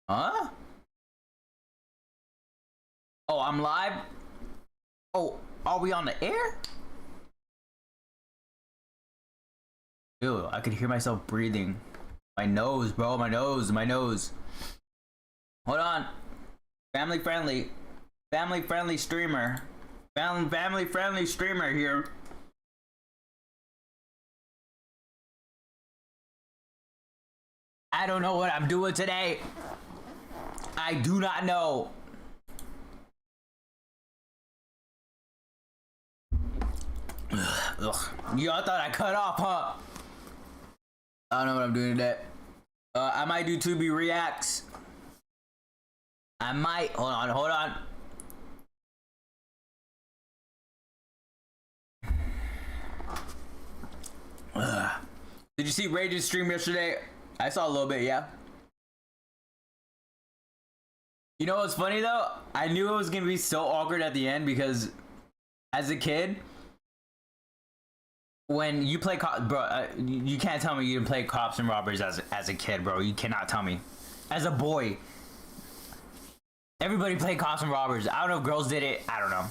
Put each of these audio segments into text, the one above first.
Huh? Oh, I'm live? Oh, are we on the air? Ew, I could hear myself breathing. My nose, bro, my nose. Hold on. Family friendly streamer. Family friendly streamer here. I don't know what I'm doing today. I do not know. Ugh. Y'all thought I cut off, huh? I don't know what I'm doing today. I might do 2B reacts. I might. Hold on. Ugh. Did you see Rage's stream yesterday? I saw a little bit, yeah. You know what's funny though? I knew it was gonna be so awkward at the end because as a kid, when you play bro, you can't tell me you didn't play cops and robbers as a kid, bro. You cannot tell me. As a boy, everybody played cops and robbers. I don't know if girls did it. I don't know.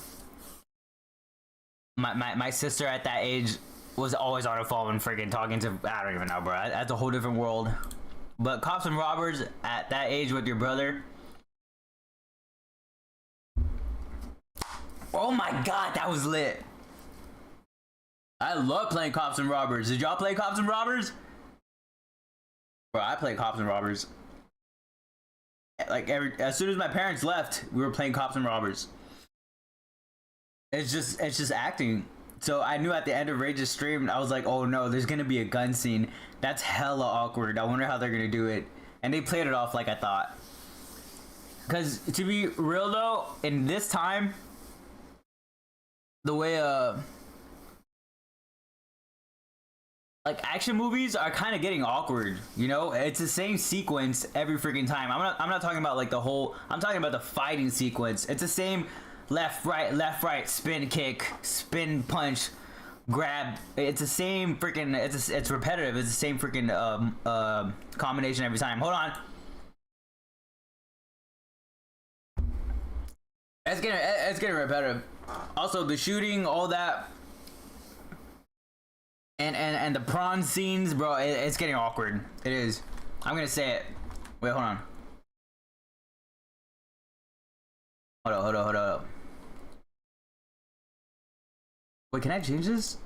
My sister at that age was always on her phone and freaking talking to, I don't even know, bro. That's a whole different world. But cops and robbers at that age with your brother. Oh my god, that was lit. I love playing cops and robbers. Did y'all play cops and robbers? Bro, I played cops and robbers. Like as soon as my parents left, we were playing cops and robbers. It's just acting. So I knew at the end of Rage's stream, I was like, oh no, there's gonna be a gun scene. That's hella awkward. I wonder how they're gonna do it. And they played it off like I thought. Cause to be real though, in this time, the way like action movies are kind of getting awkward, you know? It's the same sequence every freaking time. I'm not talking about like the whole, I'm talking about the fighting sequence. It's the same left, right, spin kick, spin punch, grab. It's the same freaking, it's repetitive. It's the same freaking combination every time. Hold on. It's getting repetitive. Also the shooting, all that. And the prawn scenes, bro, it's getting awkward. It is. I'm gonna say it. Wait, hold on. Hold up. Wait, can I change this?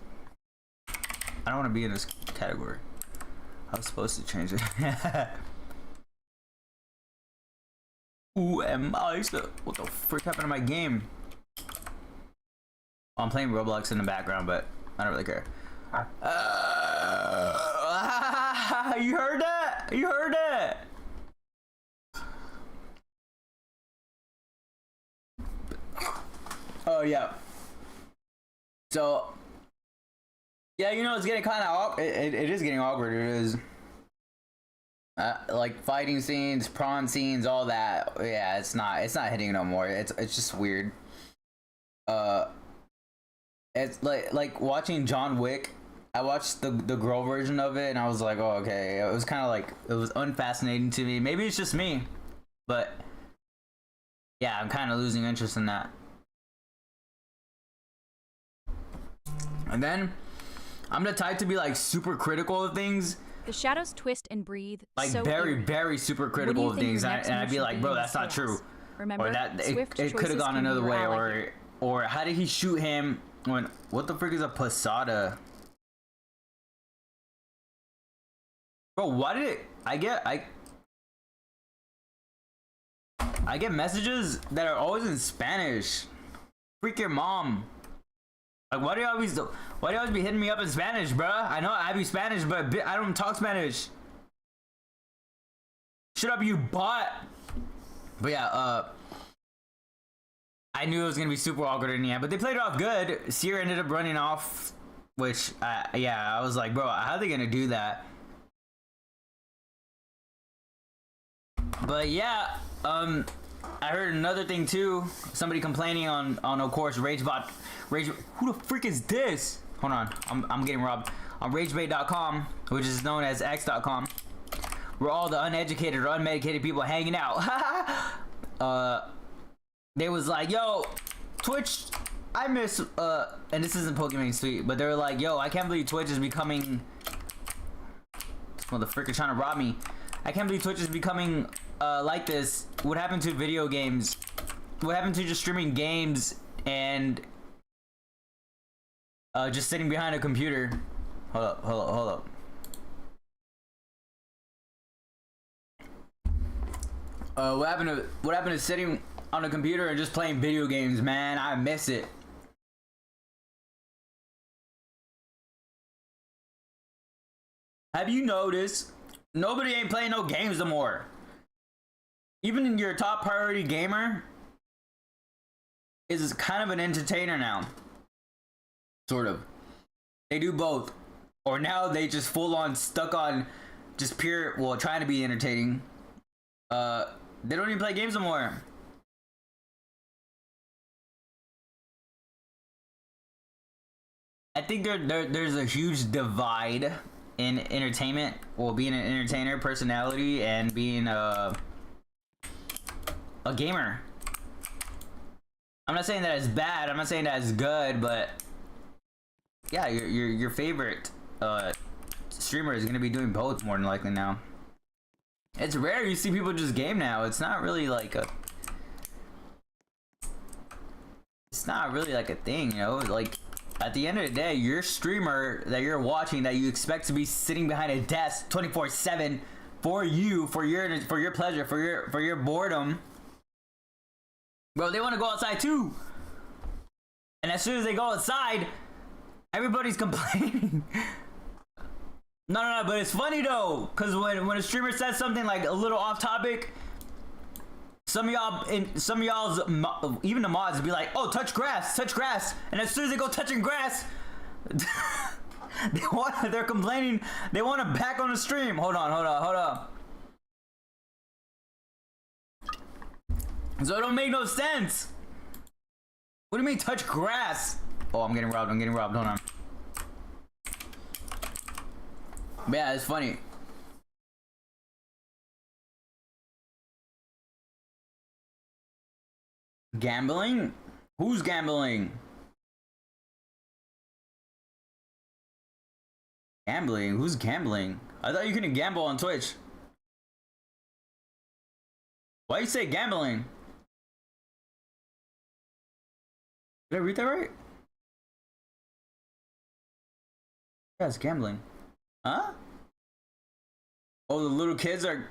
I don't want to be in this category. I was supposed to change it. Who am I? What the frick happened to my game? Oh, I'm playing Roblox in the background, but I don't really care. You heard that? You heard that? Oh yeah. So yeah, you know, it's getting kind of awkward. It is getting awkward. It is like fighting scenes, prawn scenes, all that. Yeah, it's not hitting no more. It's just weird. It's like watching John Wick. I watched the girl version of it and I was like, oh, okay. It was kind of like, it was unfascinating to me. Maybe it's just me, but yeah, I'm kind of losing interest in that. And then I'm the type to be like super critical of things. The shadows twist and breathe. Like so very super critical of things, and I'd be like, bro, that's not true. Remember, or that it could have gone another way, or how did he shoot him when, what the frick is a posada? Bro, why did it, I get messages that are always in Spanish. Freak your mom. Like, why do you always be hitting me up in Spanish, bruh? I know I be Spanish, but I don't talk Spanish. Shut up, you bot. But yeah, I knew it was gonna be super awkward in the end, but they played it off good. Sierra ended up running off, which, yeah, I was like, bro, how are they gonna do that? But yeah, I heard another thing too. Somebody complaining on of course, RageBot. Who the freak is this? Hold on, I'm getting robbed. On RageBait.com, which is known as X.com. where all the uneducated or unmedicated people hanging out. They was like, yo, Twitch, I miss, and this isn't Pokemon Sweet, but they were like, yo, I can't believe Twitch is becoming, this motherfucker trying to rob me. I can't believe Twitch is becoming, like this. What happened to video games? What happened to just streaming games and, just sitting behind a computer? Hold up. What happened to sitting on a computer and just playing video games, man? I miss it. Have you noticed nobody ain't playing no games no more? Even in your top priority gamer is kind of an entertainer now. Sort of. They do both. Or now they just full on stuck on just pure, well, trying to be entertaining. They don't even play games anymore. I think there's a huge divide in entertainment, well, being an entertainer personality and being a gamer. I'm not saying that it's bad. I'm not saying that it's good, but yeah, your favorite streamer is gonna be doing both more than likely now. It's rare you see people just game now. It's not really like a thing, you know? Like, at the end of the day, your streamer that you're watching that you expect to be sitting behind a desk 24/7 for you, for your pleasure, for your boredom. Bro, they want to go outside too. And as soon as they go outside, everybody's complaining. No, but it's funny though, cause when a streamer says something like a little off topic, some of y'all's even the mods be like, "Oh, touch grass," and as soon as they go touching grass, they're complaining. They want to back on the stream. Hold on. So it don't make no sense. What do you mean touch grass? Oh, I'm getting robbed. Hold on. But yeah, it's funny. Gambling? Who's gambling? Gambling? Who's gambling? I thought you couldn't gamble on Twitch. Why you say gambling? Did I read that right? Yeah, it's gambling. Huh? Oh, the little kids are...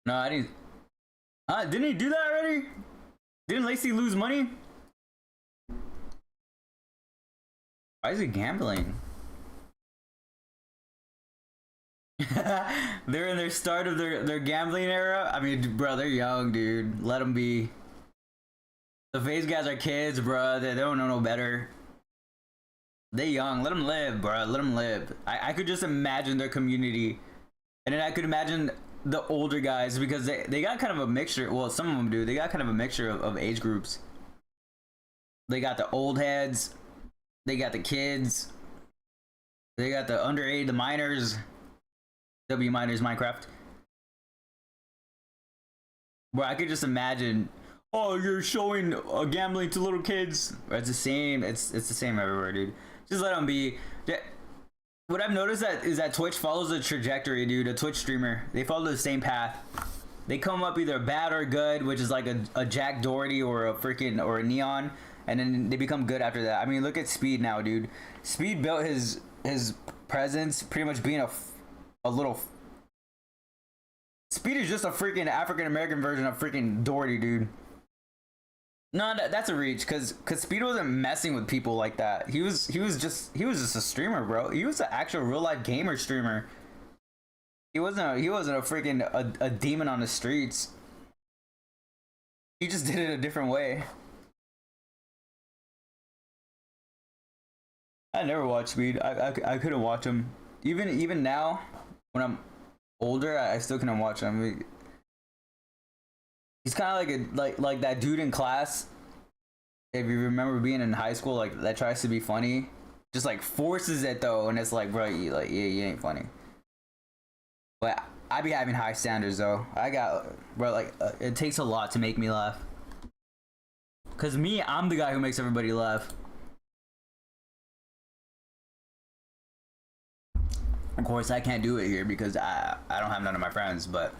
No, I didn't... Huh? Didn't he do that already? Didn't Lacey lose money? Why is he gambling? They're in their start of their gambling era. I mean, bro, they're young, dude. Let them be. The FaZe guys are kids, bro. They don't know no better. They young. Let them live, bro. Let them live. I could just imagine their community. And then I could imagine the older guys, because they got kind of a mixture. Well, some of them do. They got kind of a mixture of age groups. They got the old heads. They got the kids. They got the underage, the minors. W minors Minecraft. Bro, I could just imagine, oh, you're showing gambling to little kids. It's the same. It's the same everywhere, dude. Just let them be. What I've noticed is that Twitch follows a trajectory, dude. A Twitch streamer, they follow the same path. They come up either bad or good, which is like a Jack Doherty or a Neon, and then they become good after that. I mean, look at Speed now, dude. Speed built his presence pretty much being a little. Speed is just a freaking African American version of freaking Doherty, dude. No, that's a reach, cause Speed wasn't messing with people like that. He was just a streamer, bro. He was an actual real life gamer streamer. He wasn't a freaking a demon on the streets. He just did it a different way. I never watched Speed. I couldn't watch him. Even now, when I'm older, I still couldn't watch him. He's kind of like that dude in class. If you remember being in high school, like that tries to be funny, just like forces it though, and it's like, bro, you ain't funny. But I be having high standards though. I got, bro, like it takes a lot to make me laugh. Cause me, I'm the guy who makes everybody laugh. Of course, I can't do it here because I don't have none of my friends, but.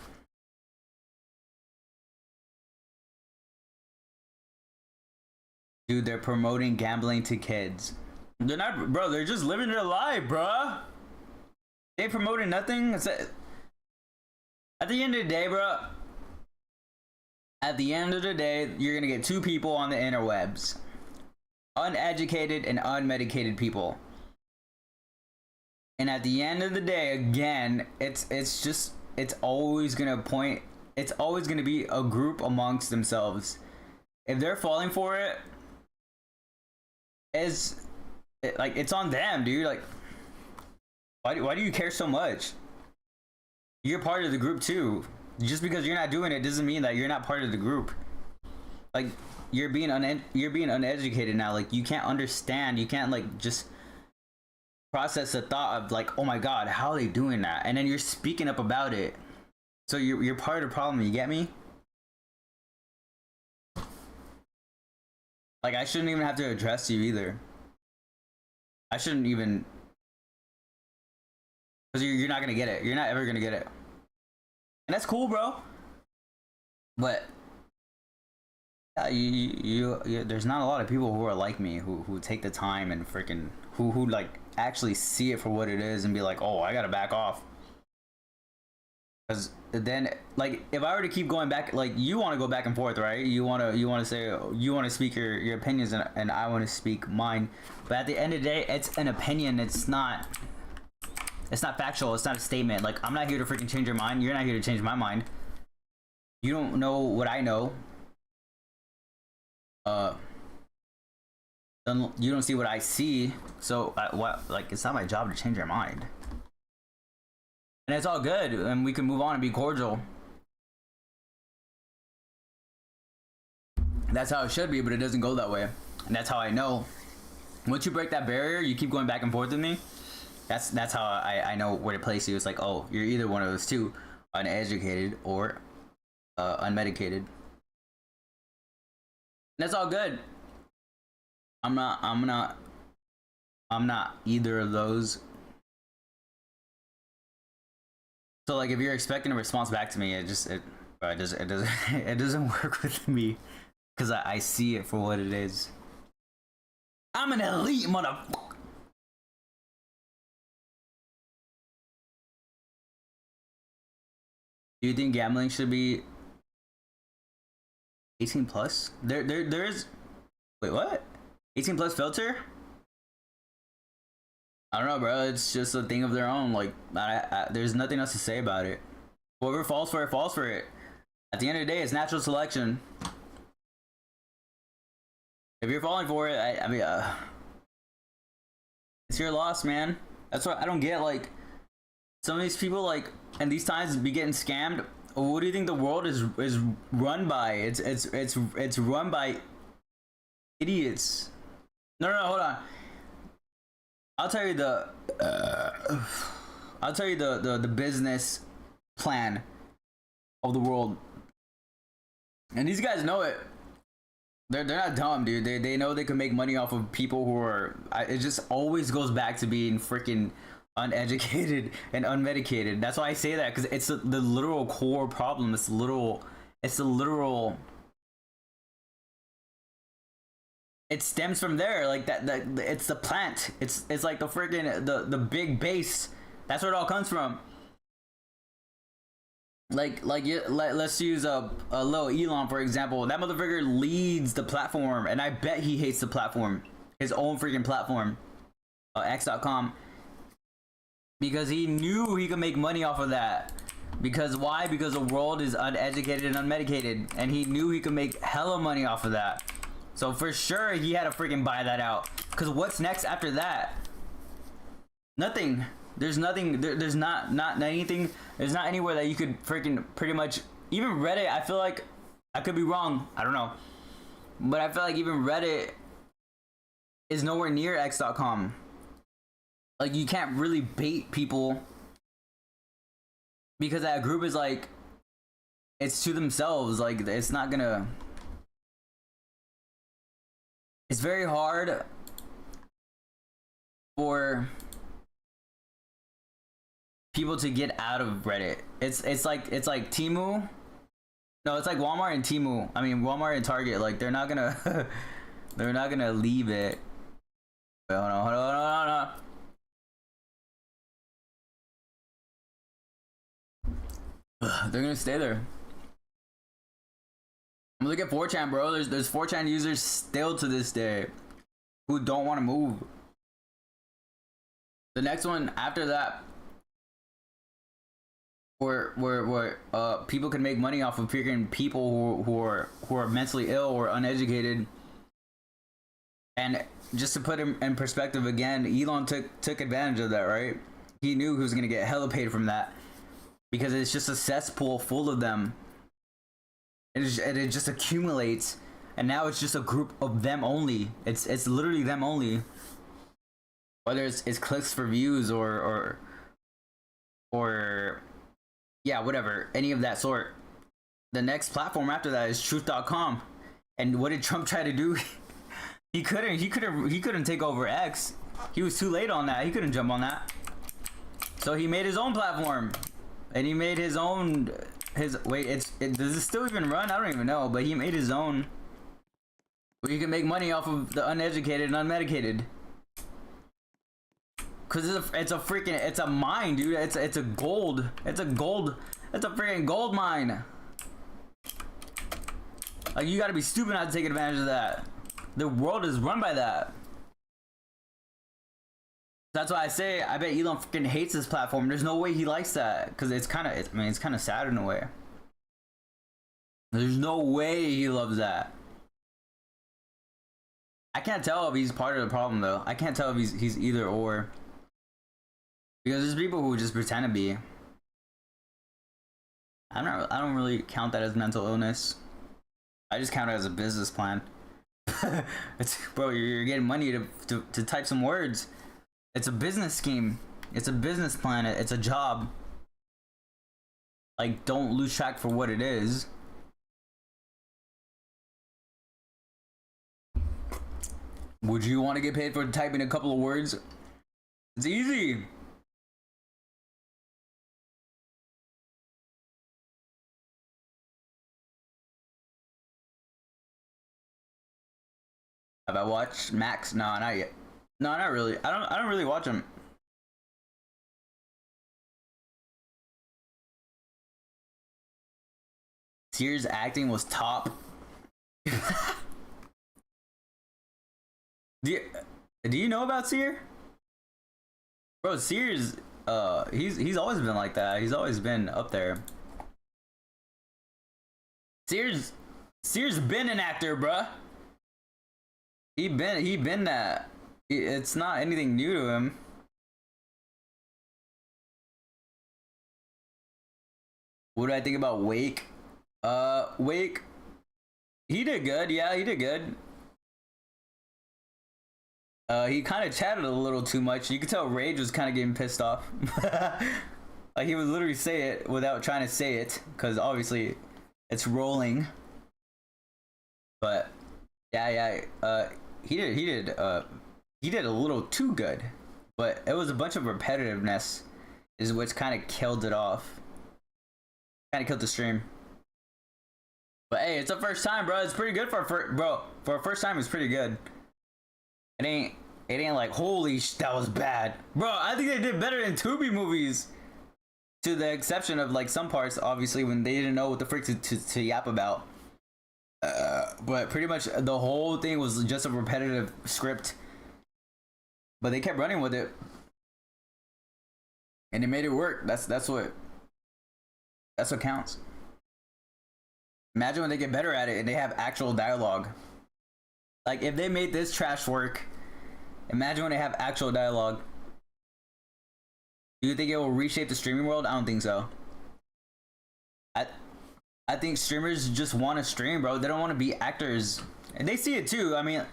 Dude, they're promoting gambling to kids. They're not, bro, they're just living their life, bro. They promoting nothing. At the end of the day, bro. At the end of the day, you're gonna get two people on the interwebs. Uneducated and unmedicated people. And at the end of the day, again, it's always gonna be a group amongst themselves. If they're falling for it, it's on them, dude. Like, why do you care so much? You're part of the group too. Just because you're not doing it doesn't mean that you're not part of the group. Like, you're being uneducated now. Like, you can't understand. You can't like just process the thought of like, oh my god, how are they doing that? And then you're speaking up about it. So you're part of the problem. You get me? Like, I shouldn't even have to address you either. I shouldn't even, because you're not gonna get it. You're not ever gonna get it. And that's cool, bro. But you there's not a lot of people who are like me who take the time and freaking who like actually see it for what it is and be like, oh, I gotta back off. Because then, like, if I were to keep going back, like, you want to go back and forth, right? You want to say, you want to speak your opinions, and I want to speak mine. But at the end of the day, it's an opinion. It's not factual. It's not a statement. Like, I'm not here to freaking change your mind. You're not here to change my mind. You don't know what I know. Then you don't see what I see. So, like, it's not my job to change your mind. And it's all good, and we can move on and be cordial. That's how it should be, but it doesn't go that way. And that's how I know. Once you break that barrier, you keep going back and forth with me. That's how I know where to place you. It's like, oh, you're either one of those two, uneducated or unmedicated. And that's all good. I'm not either of those. So like, if you're expecting a response back to me, it doesn't it doesn't work with me, because I see it for what it is. I'm an elite motherfucker. Do you think gambling should be 18 plus? There is, wait, what? 18 plus filter? I don't know, bro. It's just a thing of their own. Like, there's nothing else to say about it. Whoever falls for it, falls for it. At the end of the day, it's natural selection. If you're falling for it, I mean, it's your loss, man. That's what I don't get. Like, some of these people, like, in these times, be getting scammed. What do you think the world is run by? It's run by idiots. No, hold on. I'll tell you the business plan of the world, and these guys know it. They're not dumb, dude. They know they can make money off of people who are. It just always goes back to being freaking uneducated and unmedicated. That's why I say that, because it's the literal core problem. It's the literal. It stems from there, like that it's the plant. It's like the freaking the big base. That's where it all comes from. Let's use a little Elon for example. That motherfucker leads the platform, and I bet he hates the platform, his own freaking platform, X.com, because he knew he could make money off of that. Because why? Because the world is uneducated and unmedicated, and he knew he could make hella money off of that. So for sure he had to freaking buy that out. Cause what's next after that? Nothing. There's nothing. There's not anything. There's not anywhere that you could freaking pretty much. Even Reddit. I feel like I could be wrong. I don't know. But I feel like even Reddit is nowhere near X.com. like you can't really bait people because that group is like it's to themselves. Like it's not gonna. It's very hard for people to get out of Reddit. It's like Temu. No, it's like Walmart and Temu. I mean Walmart and Target. Like they're not gonna they're not gonna leave it. Wait, hold on, hold on, hold on, hold on. They're gonna stay there. Look at 4chan, bro. There's 4chan users still to this day who don't want to move. The next one after that, where people can make money off of figuring people who are mentally ill or uneducated. And just to put him in perspective again, Elon took advantage of that, right? He knew he was gonna get hella paid from that because it's just a cesspool full of them. It just accumulates, and now it's just a group of them only. It's literally them only. Whether it's clicks for views or yeah, whatever, any of that sort. The next platform after that is truth.com. And what did Trump try to do? He couldn't take over X. He was too late on that. He couldn't jump on that. So he made his own platform. And he made his own wait, does it still even run? I don't even know, but he made his own where you can make money off of the uneducated and unmedicated. Cause it's a mine, dude. It's a freaking gold mine. Like you gotta be stupid not to take advantage of that. The world is run by that. That's why I say I bet Elon freaking hates this platform. There's no way he likes that, cause it's kind of sad in a way. There's no way he loves that. I can't tell if he's part of the problem though. I can't tell if he's either or. Because there's people who just pretend to be. I don't really count that as mental illness. I just count it as a business plan. Bro, you're getting money to type some words. It's a business scheme. It's a business plan. It's a job. Like, don't lose track for what it is. Would you want to get paid for typing a couple of words? It's easy. Have I watched Max? No, not yet. No, not really. I don't really watch him. Sears acting was top. Do you know about Sear? Bro, Sears, he's always been like that. He's always been up there. Sears been an actor, bruh. He been that. It's not anything new to him. What do I think about Wake? Wake, he did good. Yeah, he did good. He kind of chatted a little too much. You could tell Rage was kind of getting pissed off. Like he would literally say it without trying to say it, because obviously it's rolling. But yeah, he did a little too good. But it was a bunch of repetitiveness, is what's kind of killed it off. Kind of killed the stream. But hey, it's a first time, bro. It's pretty good for a first time. It's pretty good. It ain't like holy that was bad, bro. I think they did better than Tubi movies, to the exception of like some parts, obviously, when they didn't know what the frick to yap about. But pretty much the whole thing was just a repetitive script, but they kept running with it, and they made it work. That's what counts. Imagine when they get better at it and they have actual dialogue. Like if they made this trash work, imagine when they have actual dialogue. Do you think it will reshape the streaming world? I don't think so. I think streamers just want to stream, bro. They don't want to be actors, and they see it too. I mean,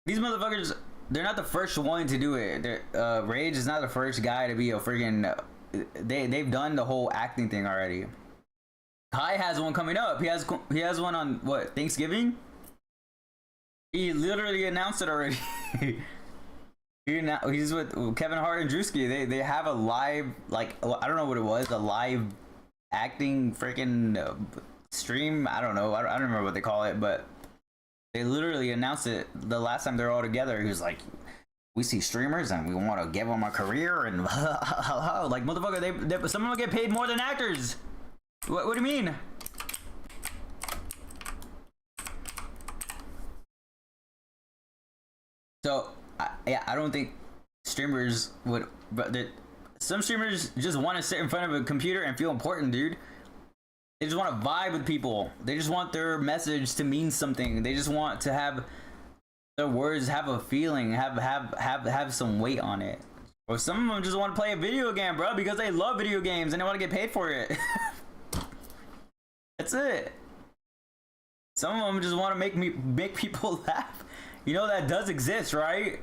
these motherfuckers they're not the first one to do it. Rage is not the first guy to be a freaking. They've done the whole acting thing already. Kai has one coming up. He has one on what, Thanksgiving? He literally announced it already. He's with Kevin Hart and Drewski. They have a live, like, I don't know what it was, a live acting freaking stream. I don't know. I don't remember what they call it, but they literally announced it the last time they're all together. He was like, we see streamers and we want to give them a career and like, motherfucker, some of them get paid more than actors. What do you mean? So I don't think streamers would, but some streamers just want to sit in front of a computer and feel important, dude. They just want to vibe with people. They just want their message to mean something. They just want to have their words have a feeling, have some weight on it. Or some of them just want to play a video game, bro, because they love video games and they want to get paid for it. That's it. Some of them just want to make people laugh. You know that does exist, right?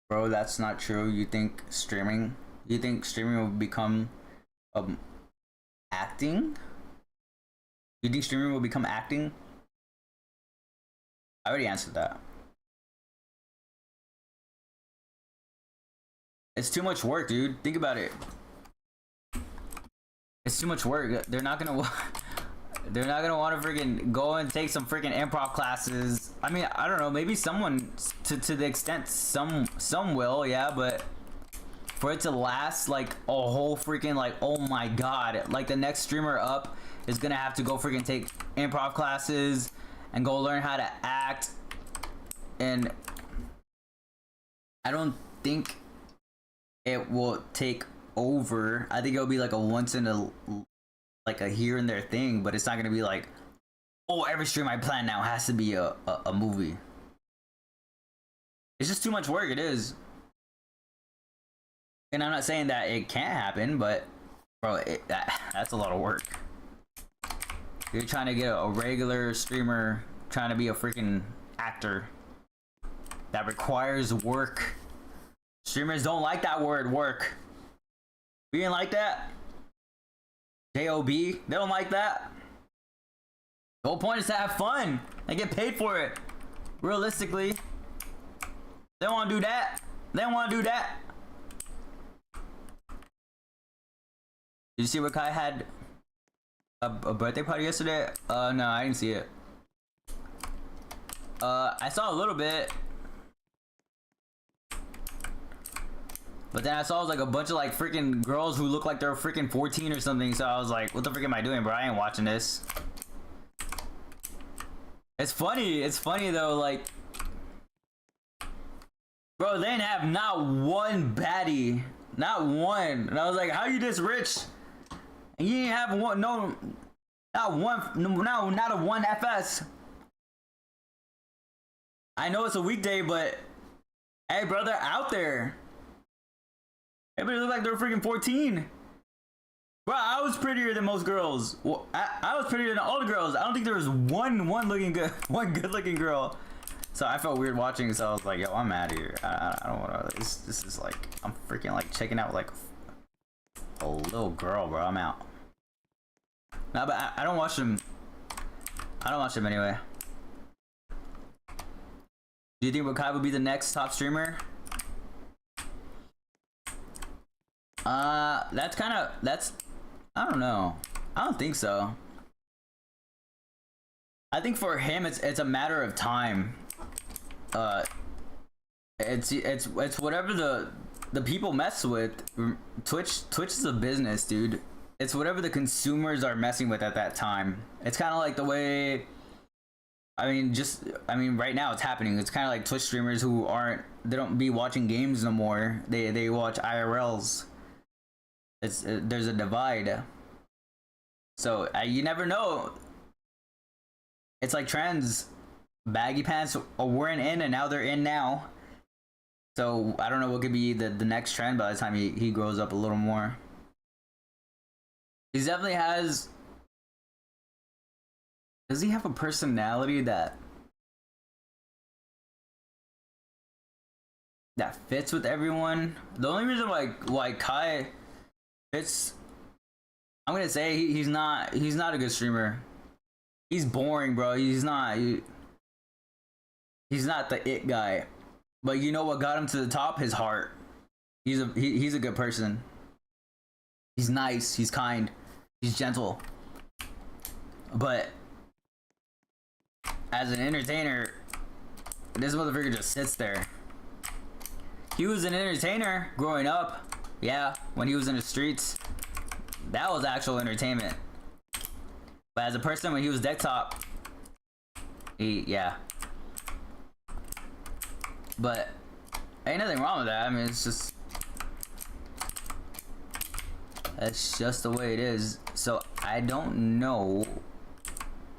Bro, that's not true. You think streaming will become acting? You think streaming will become acting? I already answered that. It's too much work, dude. Think about it. It's too much work. They're not gonna want to freaking go and take some freaking improv classes. I mean, I don't know. Maybe someone to the extent some will, yeah. But for it to last like a whole freaking, like, oh my god, like the next streamer up is gonna have to go freaking take improv classes and go learn how to act. And I don't think it will take over. I think it'll be like a once in a, like a here and there thing, but it's not gonna be like, oh, every stream I plan now has to be a movie. It's just too much work. It is. And I'm not saying that it can't happen, but bro, that's a lot of work. You're trying to get a regular streamer trying to be a freaking actor. That requires work. Streamers don't like that word, work. We didn't like that. J-O-B, they don't like that. The whole point is to have fun and get paid for it. Realistically, they don't want to do that. They don't want to do that. Did you see what Kai had a birthday party yesterday? No, I didn't see it. I saw a little bit. But then I saw it was like a bunch of like freaking girls who look like they're freaking 14 or something. So I was like, what the frick am I doing, bro? I ain't watching this. It's funny. It's funny though, like, bro, they didn't have not one baddie. Not one. And I was like, how you this rich? And you didn't have one, no, not one, no, not a one FS. I know it's a weekday, but hey, bro, they're out there. Everybody look like they're freaking 14. Bro, I was prettier than most girls. Well, I was prettier than all the girls. I don't think there was one looking good, one good looking girl. So I felt weird watching, so I was like, yo, I'm out of here. I don't want to, this is like, I'm freaking like checking out like a little girl, bro. I'm out. No, but I don't watch them. I don't watch them anyway. Do you think Wakai would be the next top streamer? That's I don't know. I don't think so. I think for him it's a matter of time. It's whatever the people mess with. Twitch is a business, dude. It's whatever the consumers are messing with at that time. It's kind of like the way, I mean right now it's happening. It's kind of like Twitch streamers who they don't be watching games no more. They watch IRLs. There's a divide. So you never know. It's like trends. Baggy pants weren't in and now they're in now. So I don't know what could be the next trend by the time he grows up a little more. He definitely has Does he have a personality that fits with everyone? The only reason why Kai fits, I'm gonna say he's not a good streamer. He's boring, bro. He's not the it guy. But you know what got him to the top? His heart. He's a good person. He's nice. He's kind. He's gentle. But as an entertainer, this motherfucker just sits there. He was an entertainer growing up. Yeah, when he was in the streets, that was actual entertainment. But as a person, when he was deck top, yeah. But ain't nothing wrong with that. I mean, that's just the way it is. So I don't know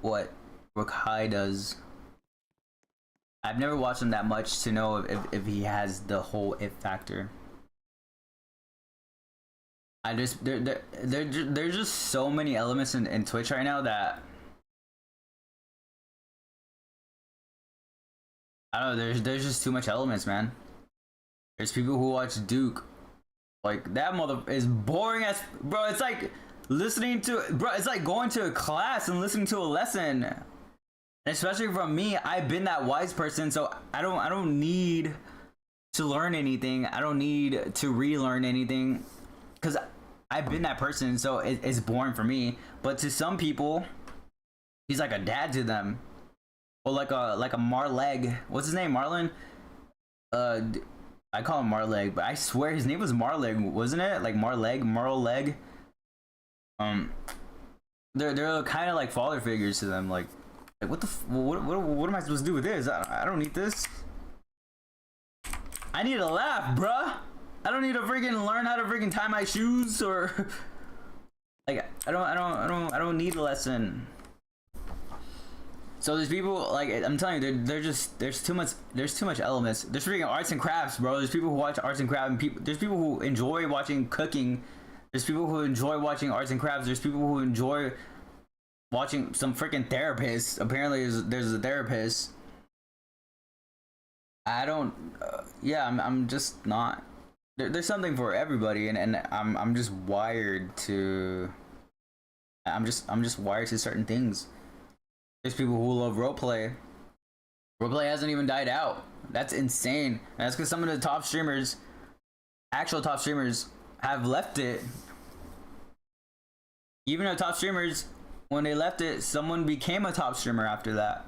what Kai does. I've never watched him that much to know if he has the whole it factor. There's just so many elements in Twitch right now that I don't know. There's just too much elements, man. There's people who watch Duke, like that mother is boring as bro. It's like listening to It's like going to a class and listening to a lesson. And especially from me, I've been that wise person, so I don't need to learn anything. I don't need to relearn anything, because I've been that person, so it's boring for me. But to some people, he's like a dad to them, or like a Marleg. What's his name? Marlon? I call him Marleg, but I swear his name was Marleg, wasn't it? Like Marleg. They're kind of like father figures to them. Like what am I supposed to do with this? I don't need this. I need to laugh, bruh. I don't need to freaking learn how to freaking tie my shoes, or like I don't need a lesson. So there's people, like I'm telling you, there's too much elements. There's freaking arts and crafts, bro. There's people who watch arts and crafts, and there's people who enjoy watching cooking. There's people who enjoy watching arts and crafts. There's people who enjoy watching some freaking therapist. Apparently there's a therapist. I don't yeah, I'm just not there's something for everybody, and I'm just wired to I'm just wired to certain things. There's people who love roleplay. Roleplay hasn't even died out. That's insane. And that's because some of the top streamers, actual top streamers, have left it. Even the top streamers, when they left it, someone became a top streamer after that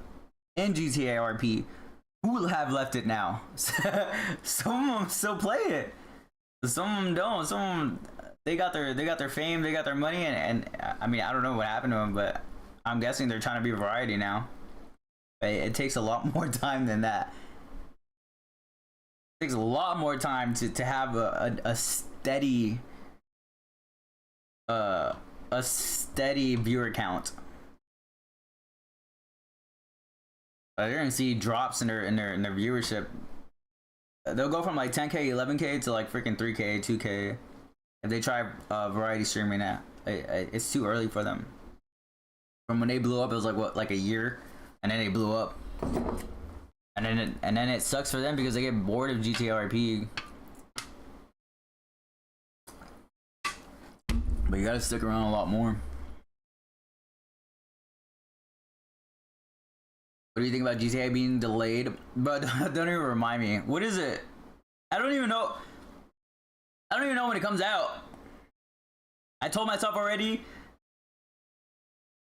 in GTA RP, who have left it now. Some of them still play it. Some of them don't. Some of them, they got their fame, they got their money, and I mean, I don't know what happened to them, but I'm guessing they're trying to be variety now. It takes a lot more time than that. It takes a lot more time to have a steady viewer count. You're gonna see drops in their viewership. They'll go from like 10k, 11k to like freaking 3k, 2k if they try variety streaming. At it's too early for them. From when they blew up, it was like what, like a year, and then they blew up, and then it sucks for them because they get bored of GTA RP. But you gotta stick around a lot more. What do you think about GTA being delayed? But don't even remind me. What is it? I don't even know. I don't even know when it comes out. I told myself already.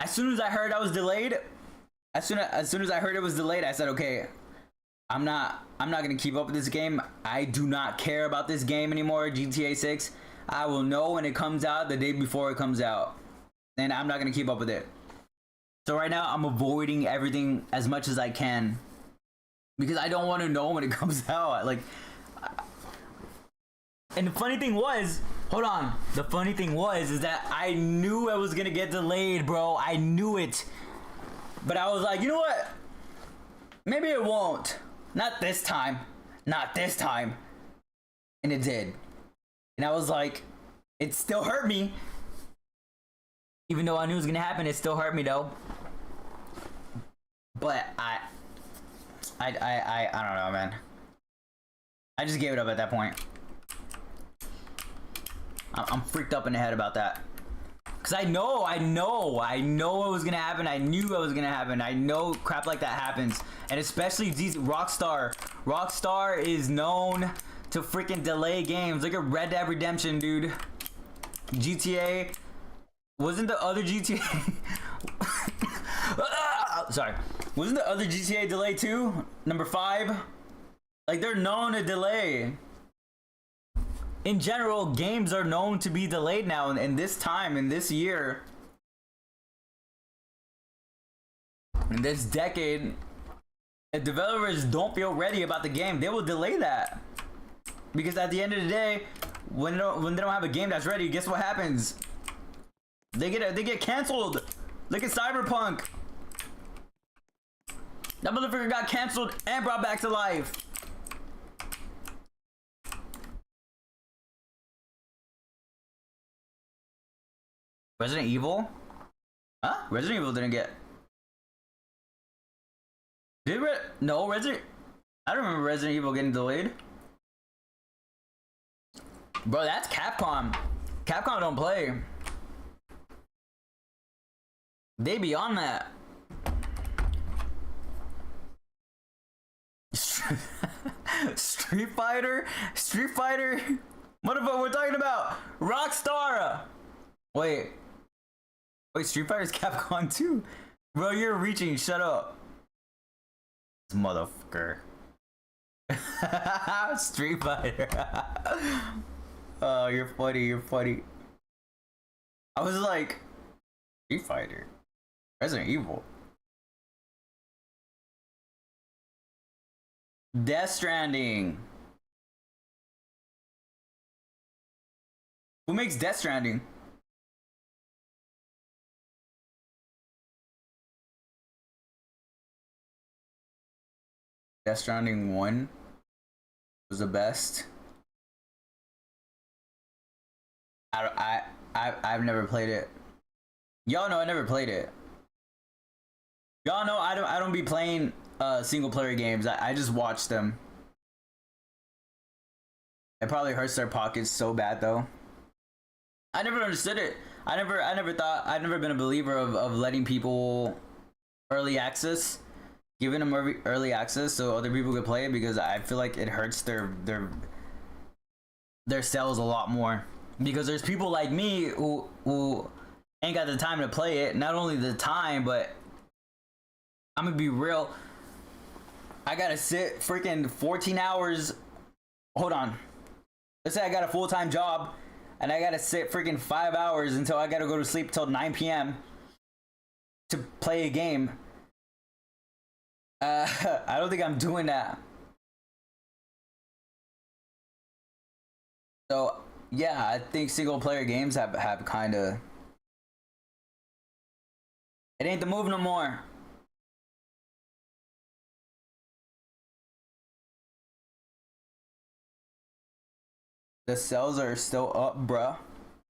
As soon as I heard I was delayed, as soon as I heard it was delayed, I said, okay, I'm not gonna keep up with this game. I do not care about this game anymore. GTA 6. I will know when it comes out the day before it comes out, and I'm not gonna keep up with it. So right now I'm avoiding everything as much as I can because I don't want to know when it comes out. Like, and the funny thing was, hold on. The funny thing was is that I knew I was gonna get delayed, bro. I knew it, but I was like, you know what? Maybe it won't. Not this time. Not this time. And it did. And I was like, it still hurt me. Even though I knew it was gonna happen, it still hurt me though. But I don't know, man. I just gave it up at that point. I'm freaked up in the head about that. Cause I know what was gonna happen. I knew what was gonna happen. I know crap like that happens, and especially these Rockstar. Rockstar is known to freaking delay games. Look at Red Dead Redemption, dude. GTA. Wasn't the other GTA? Sorry. Wasn't the other GTA delay too? Number 5. Like, they're known to delay. In general, games are known to be delayed now in this time, in this year. In this decade, if developers don't feel ready about the game, they will delay that. Because at the end of the day, when they don't have a game that's ready, guess what happens? They get canceled. Look at Cyberpunk. That motherfucker got canceled and brought back to life. Resident Evil? Huh? Resident Evil didn't get... No, Resident... I don't remember Resident Evil getting delayed. Bro, that's Capcom. Capcom don't play. They be on that. Street Fighter? Street Fighter? What about we're talking about? Rockstar! Wait, Street Fighter's Capcom too? Bro, you're reaching, shut up. This motherfucker. Street Fighter. Oh, you're funny. I was like, Street Fighter? Resident Evil? Death Stranding. Who makes Death Stranding? Death Stranding 1 was the best. I've never played it. Y'all know I never played it. Y'all know I don't be playing single player games. I just watch them. It probably hurts their pockets so bad though. I never understood it. I never been a believer of letting people early access, giving them early access so other people could play it, because I feel like it hurts their sales a lot more. Because there's people like me who ain't got the time to play it. Not only the time, but I'm gonna be real. I gotta sit freaking 14 hours. Hold on. Let's say I got a full-time job and I gotta sit freaking 5 hours until I gotta go to sleep till 9 p.m. to play a game. I don't think I'm doing that. So yeah, I think single player games have kind of, it ain't the move no more. The sales are still up, bruh.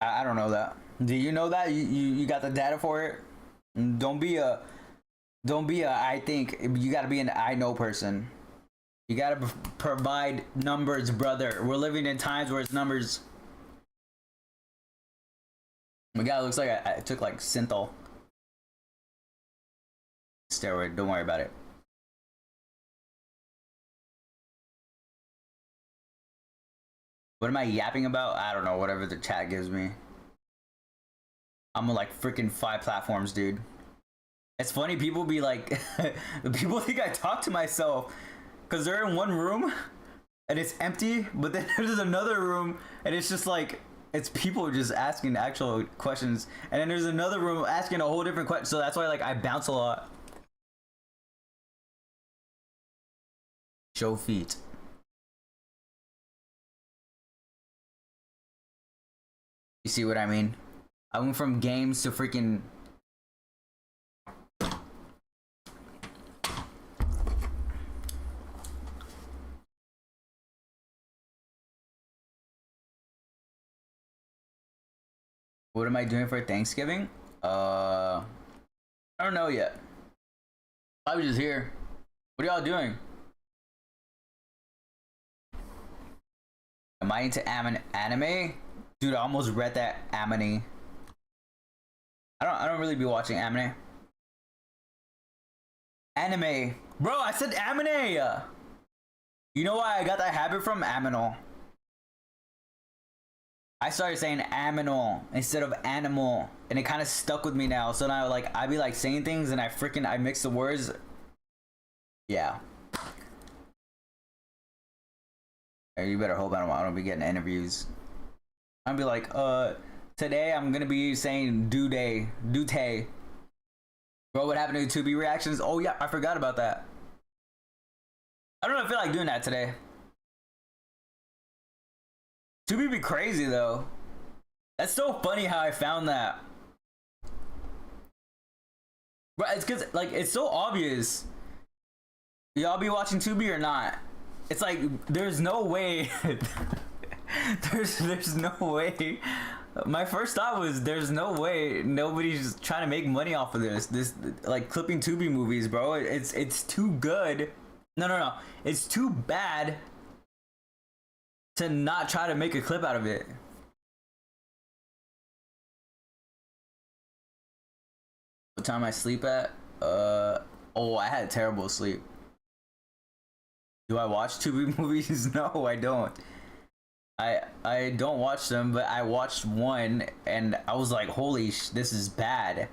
I don't know that. Do you know that? You got the data for it? Don't be a I think. You gotta be an I know person. You gotta provide numbers, brother. We're living in times where it's numbers. My God, it looks like I took like Synthol steroid. Don't worry about it. What am I yapping about? I don't know. Whatever the chat gives me. I'm on like freaking 5 platforms, dude. It's funny. People be like, people think I talk to myself because they're in one room and it's empty, but then there's another room and it's just like, it's people just asking actual questions, and then there's another room asking a whole different question. So that's why like I bounce a lot. Show feet. You see what I mean? I went from games to freaking... What am I doing for Thanksgiving? I don't know yet. I was just here. What are y'all doing? Am I into anime? Dude, I almost read that anime. I don't really be watching anime. Anime. Bro, I said anime! You know why I got that habit from? Aminal. I started saying aminal instead of animal, and it kind of stuck with me now. So now, like, I be like saying things and I mix the words. Yeah. Hey, you better hope I don't be getting interviews. I'll be like, today I'm gonna be saying dute. Bro, what happened to 2B reactions? Oh yeah, I forgot about that. I don't feel like doing that today. 2B be crazy though. That's so funny how I found that. Bro, it's cause like it's so obvious. Y'all be watching 2B or not? It's like there's no way. there's no way. My first thought was there's no way nobody's trying to make money off of this like clipping 2B movies, bro. It's too good. No. It's too bad to not try to make a clip out of it. What time I sleep at? Oh, I had terrible sleep. Do I watch 2B movies? No, I don't. I don't watch them, but I watched one and I was like, holy this is bad.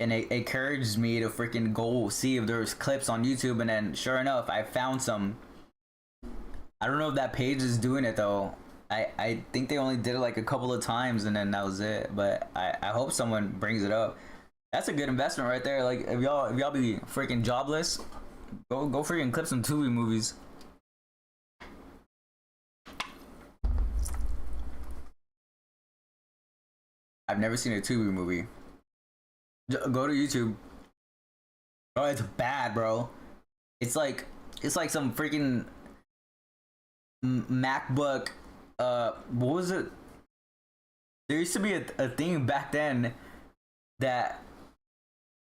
And it encouraged me to freaking go see if there's clips on YouTube, and then sure enough, I found some. I don't know if that page is doing it though. I think they only did it like a couple of times and then that was it. But I hope someone brings it up. That's a good investment right there. Like if y'all be freaking jobless, go freaking clip some 2B movies. I've never seen a 2B movie. Go to YouTube. Oh, it's bad, bro. It's like some freaking MacBook. What was it? There used to be a thing back then that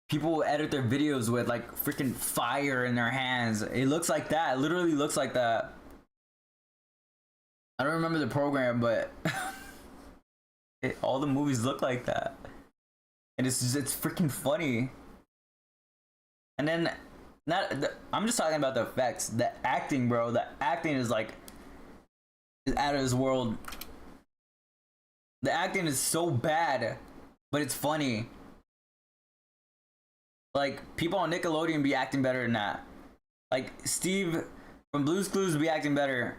people will edit their videos with, like freaking fire in their hands. It looks like that. It literally looks like that. I don't remember the program, but all the movies look like that. And it's freaking funny. And then I'm just talking about the effects, the acting, bro. The acting is like out of this world. The acting is so bad, but it's funny. Like people on Nickelodeon be acting better than that. Like Steve from Blue's Clues be acting better.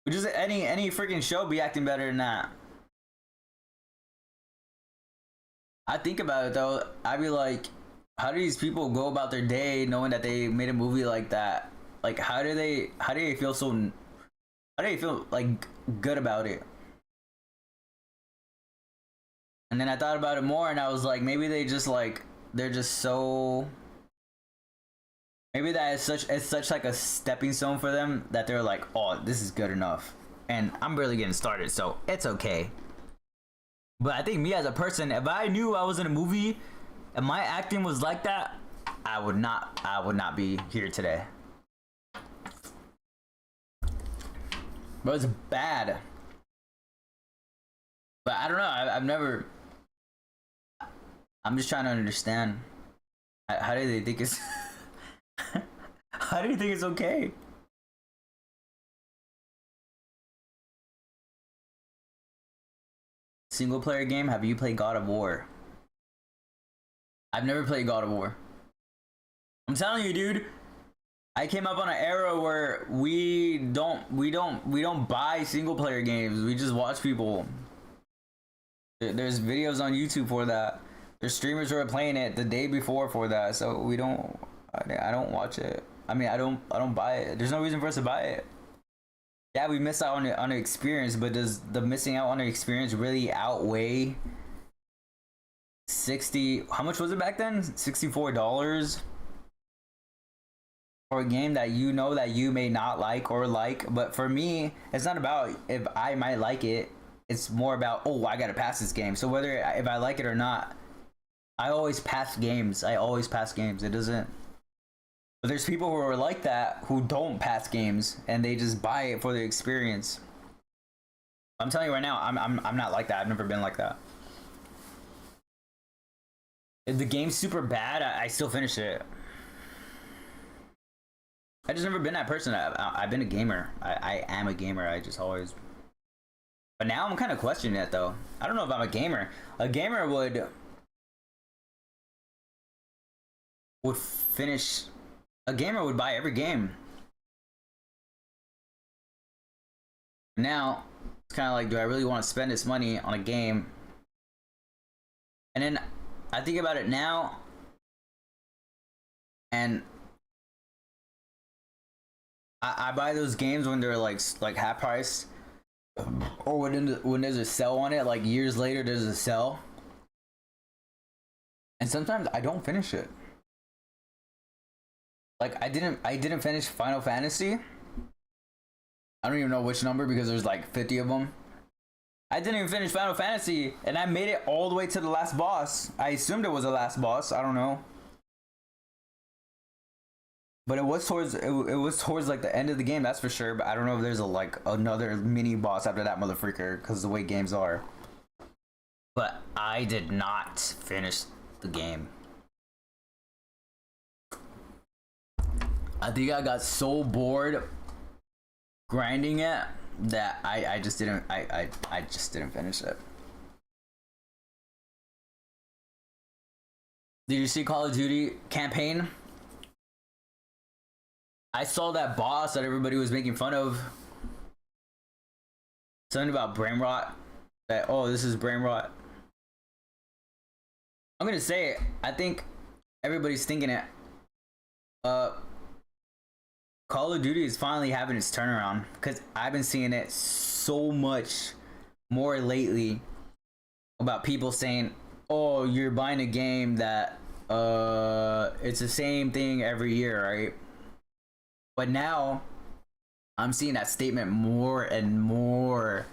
Just any freaking show be acting better than that. I think about it though, I'd be like, how do these people go about their day knowing that they made a movie like that? Like how do they feel like good about it? And then I thought about it more and I was like, maybe they're just so, maybe that it's such like a stepping stone for them that they're like, oh, this is good enough. And I'm barely getting started, so it's okay. But I think me as a person, if I knew I was in a movie and my acting was like that, I would not be here today. But it's bad. But I don't know, I've never, I'm just trying to understand. How do they think it's how do you think it's okay? Single player game, have you played God of War? I've never played God of War. I'm telling you, dude, I came up on an era where we don't buy single player games. We just watch people. There's videos on YouTube for that. There's streamers who are playing it the day before for that. So we don't, I don't watch it. I mean, I don't buy it. There's no reason for us to buy it. Yeah, we miss out on the experience, but does the missing out on the experience really outweigh 60? How much was it back then? $64 for a game that you know that you may not like or like. But for me, it's not about if I might like it. It's more about, oh, I gotta pass this game. So whether if I like it or not, I always pass games. I always pass games. It doesn't. But there's people who are like that who don't pass games and they just buy it for the experience. I'm telling you right now, I'm not like that. I've never been like that. If the game's super bad, I still finish it. I just never been that person. I've been a gamer. I am a gamer. I just always. But now I'm kind of questioning it though. I don't know if I'm a gamer. A gamer would finish. A gamer would buy every game. Now it's kind of like, do I really want to spend this money on a game? And then I think about it now, and I buy those games when they're like half price, or when there's a sale on it. Like years later, there's a sale, and sometimes I don't finish it. Like I didn't finish Final Fantasy. I don't even know which number because there's like 50 of them. I didn't even finish Final Fantasy, and I made it all the way to the last boss. I assumed it was the last boss. I don't know. But it was towards like the end of the game, that's for sure. But I don't know if there's another mini boss after that motherfreaker, because the way games are. But I did not finish the game. I think I got so bored grinding it that I just didn't finish it. Did you see Call of Duty campaign? I saw that boss that everybody was making fun of. Something about brain rot. That, oh, this is brain rot. I'm gonna say it. I think everybody's thinking it. Call of Duty is finally having its turnaround, because I've been seeing it so much more lately about people saying, oh, you're buying a game that it's the same thing every year, right? But now I'm seeing that statement more and more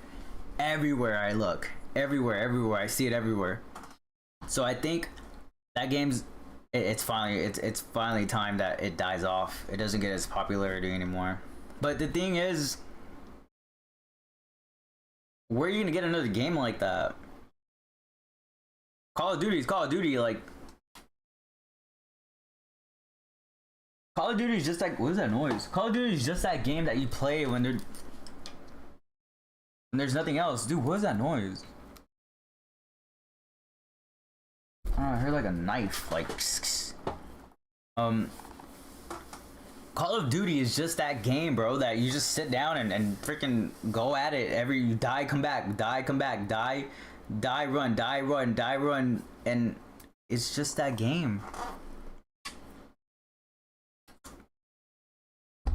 everywhere I look. Everywhere. I see it everywhere. So I think that game's it's finally time that it dies off. It doesn't get its popularity anymore. But the thing is, where are you gonna get another game like that? Call of Duty is Call of Duty. Like, Call of Duty is just like, what is that noise? Call of Duty is just that game that you play when there's nothing else. Dude, what is that noise? Oh, I heard like a knife, like Call of Duty is just that game, bro, that you just sit down and freaking go at it. You die, come back, die, come back, die, run, die, run, die, run, and it's just that game.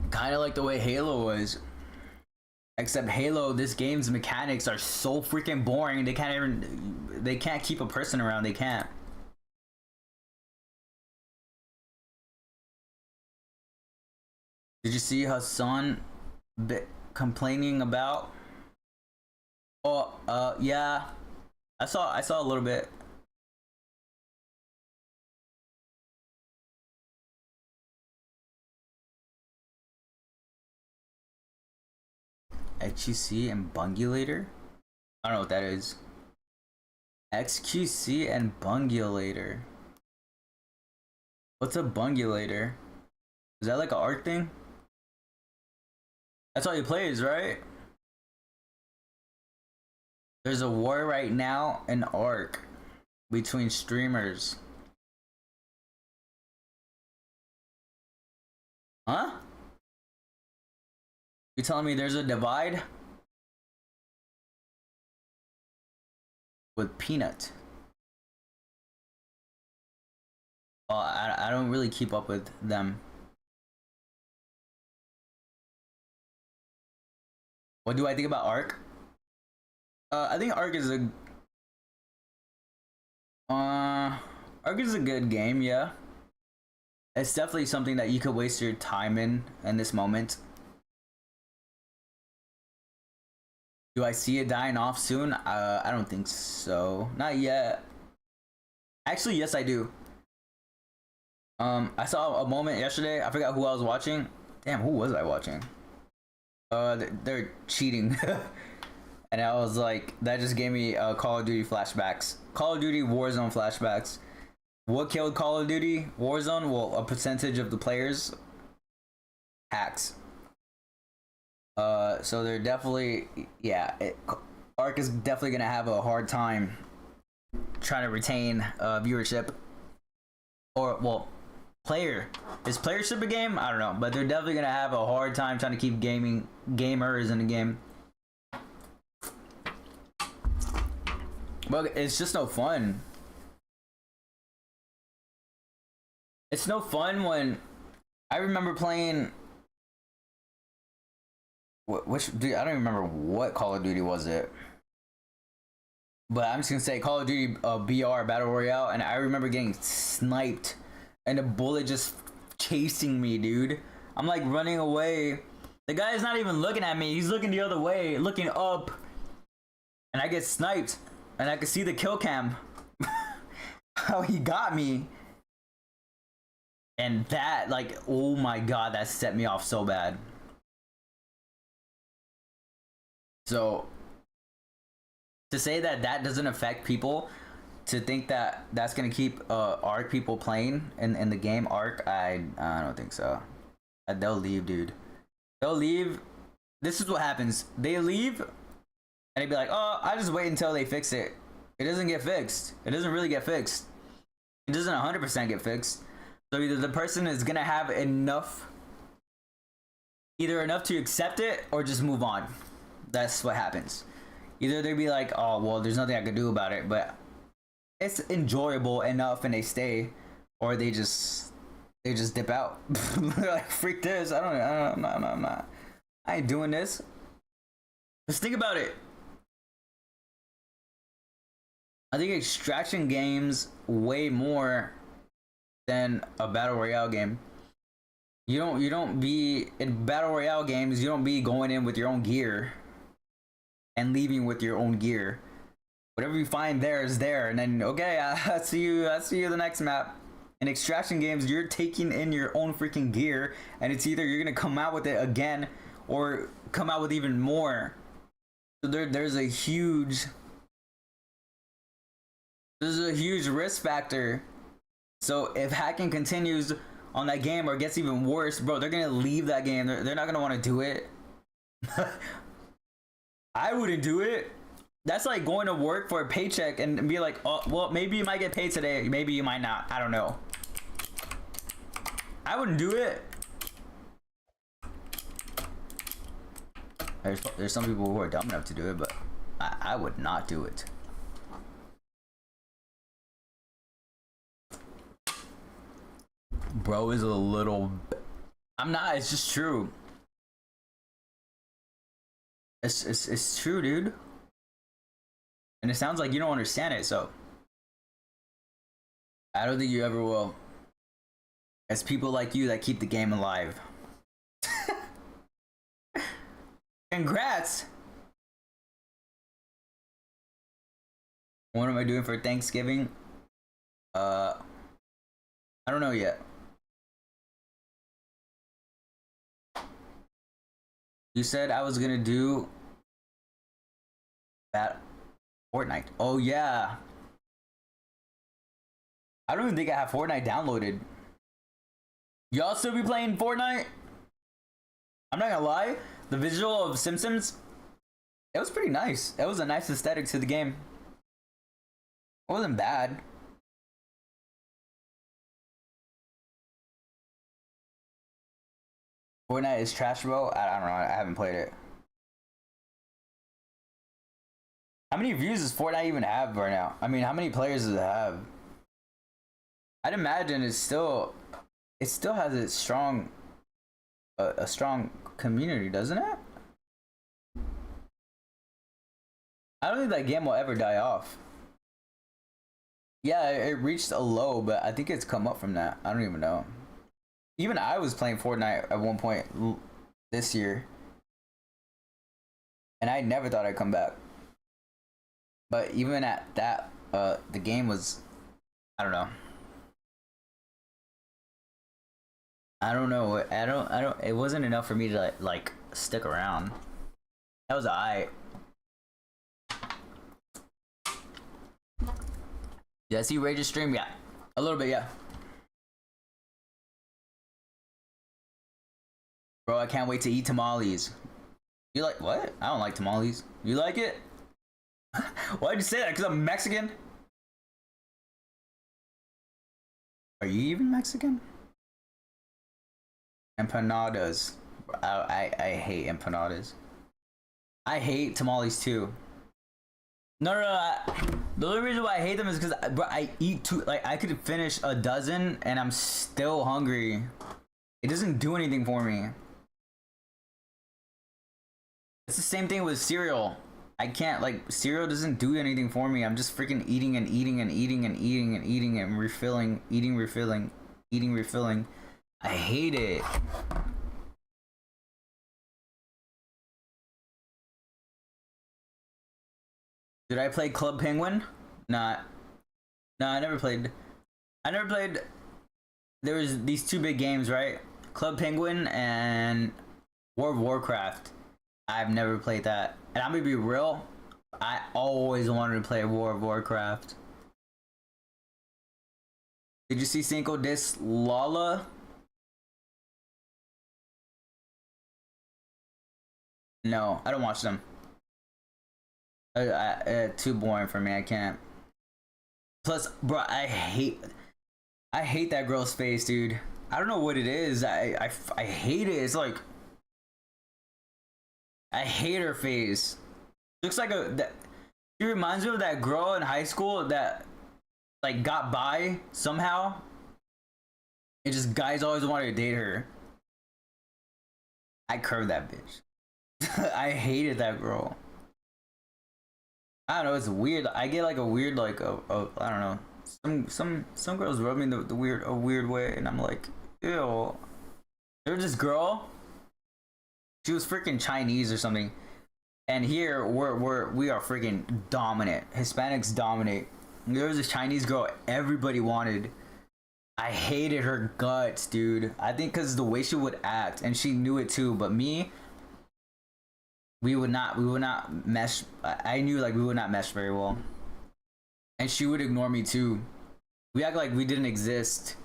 Kind of like the way Halo was. Except Halo, this game's mechanics are so freaking boring. They can't keep a person around. They can't. Did you see Hassan complaining about? Oh, yeah. I saw a little bit. XQC and Bungulator? I don't know what that is. XQC and Bungulator. What's a Bungulator? Is that like an art thing? That's all he plays, right? There's a war right now in Ark between streamers. Huh? You telling me there's a divide? With Peanut. Well, I don't really keep up with them. What do I think about Ark? I think Ark is a good game, yeah. It's definitely something that you could waste your time in this moment. Do I see it dying off soon? I don't think so. Not yet. Actually, yes, I do. I saw a moment yesterday. I forgot who I was watching. Damn, who was I watching? They're cheating. And I was like, that just gave me Call of Duty flashbacks. Call of Duty Warzone flashbacks. What killed Call of Duty Warzone? Well, a percentage of the players. Hacks. So they're definitely, yeah. Arc is definitely gonna have a hard time trying to retain viewership. Or, well, is playership a game? I don't know, but they're definitely gonna have a hard time trying to keep gamers in the game. But it's just no fun. It's no fun when I remember playing. Dude, I don't even remember what Call of Duty was it. But I'm just gonna say Call of Duty BR Battle Royale, and I remember getting sniped and a bullet just chasing me, dude. I'm like running away. The guy is not even looking at me. He's looking the other way, looking up. And I get sniped. And I can see the kill cam. How he got me. And that, like, oh my god, that set me off so bad. So, to say that that doesn't affect people, to think that that's gonna keep Arc people playing in the game Arc, I don't think so. They'll leave, dude. They'll leave. This is what happens. They leave, and they'd be like, "Oh, I just wait until they fix it." It doesn't get fixed. It doesn't really get fixed. It doesn't 100% get fixed. So either the person is gonna have enough, either enough to accept it or just move on. That's what happens. Either they'd be like, "Oh, well, there's nothing I can do about it," but it's enjoyable enough and they stay, or they just dip out. They're like, "Freak this! I'm not. I ain't doing this." Just think about it. I think extraction games way more than a battle royale game. You don't be in battle royale games. You don't be going in with your own gear and leaving with your own gear. Whatever you find there is there, and then okay, I see you the next map. In extraction games, you're taking in your own freaking gear, and it's either you're gonna come out with it again or come out with even more. So there's a huge risk factor. So if hacking continues on that game or gets even worse, bro, they're gonna leave that game. They're not gonna want to do it. I wouldn't do it. That's like going to work for a paycheck and be like, "Oh, well, maybe you might get paid today. Maybe you might not. I don't know." I wouldn't do it. There's some people who are dumb enough to do it, but I would not do it. Bro is a little. I'm not. It's just true. It's true, dude. And it sounds like you don't understand it, so I don't think you ever will. It's people like you that keep the game alive. Congrats! What am I doing for Thanksgiving? I don't know yet. You said I was gonna do that Fortnite. Oh yeah. I don't even think I have Fortnite downloaded. Y'all still be playing Fortnite? I'm not gonna lie, the visual of Simpsons, it was pretty nice. It was a nice aesthetic to the game. It wasn't bad. Fortnite is trash, bro. I don't know. I haven't played it. How many views does Fortnite even have right now? I mean, how many players does it have? I'd imagine it still has a strong community, doesn't it? I don't think that game will ever die off. Yeah, it reached a low, but I think it's come up from that. I don't even know. Even I was playing Fortnite at one point this year, and I never thought I'd come back. But even at that, the game was, I don't know. I don't know. I don't. It wasn't enough for me to like stick around. That was alright. Did I see Rage's stream? Yeah, a little bit. Yeah. Bro, I can't wait to eat tamales. You like what? I don't like tamales. You like it? Why'd you say that? Because I'm Mexican? Are you even Mexican? Empanadas. I hate empanadas. I hate tamales too. No, the only reason why I hate them is because I eat too. Like I could finish a dozen and I'm still hungry. It doesn't do anything for me. It's the same thing with cereal. I can't, like, cereal doesn't do anything for me. I'm just freaking eating and eating and eating and eating and eating and refilling, eating, refilling, eating, refilling. I hate it. Did I play Club Penguin? Nah. Nah, I never played. There was these two big games, right? Club Penguin and World of Warcraft. I've never played that. And I'm gonna be real, I always wanted to play World of Warcraft. Did you see Cinco de Lala? No, I don't watch them. Too boring for me. I can't. Plus, bro, I hate that girl's face, dude. I don't know what it is. I hate it. It's like I hate her face. Looks like she reminds me of that girl in high school that like got by somehow. It just guys always wanted to date her. I curved that bitch. I hated that girl. I don't know, it's weird. I get like a weird like I don't know. Some girls rub me the weird way and I'm like, ew. There was this girl. She was freaking Chinese or something. And here we are freaking dominant. Hispanics dominate. There was this Chinese girl everybody wanted. I hated her guts, dude. I think because the way she would act, and she knew it too. But me, we would not mesh. I knew like we would not mesh very well. And she would ignore me too. We act like we didn't exist,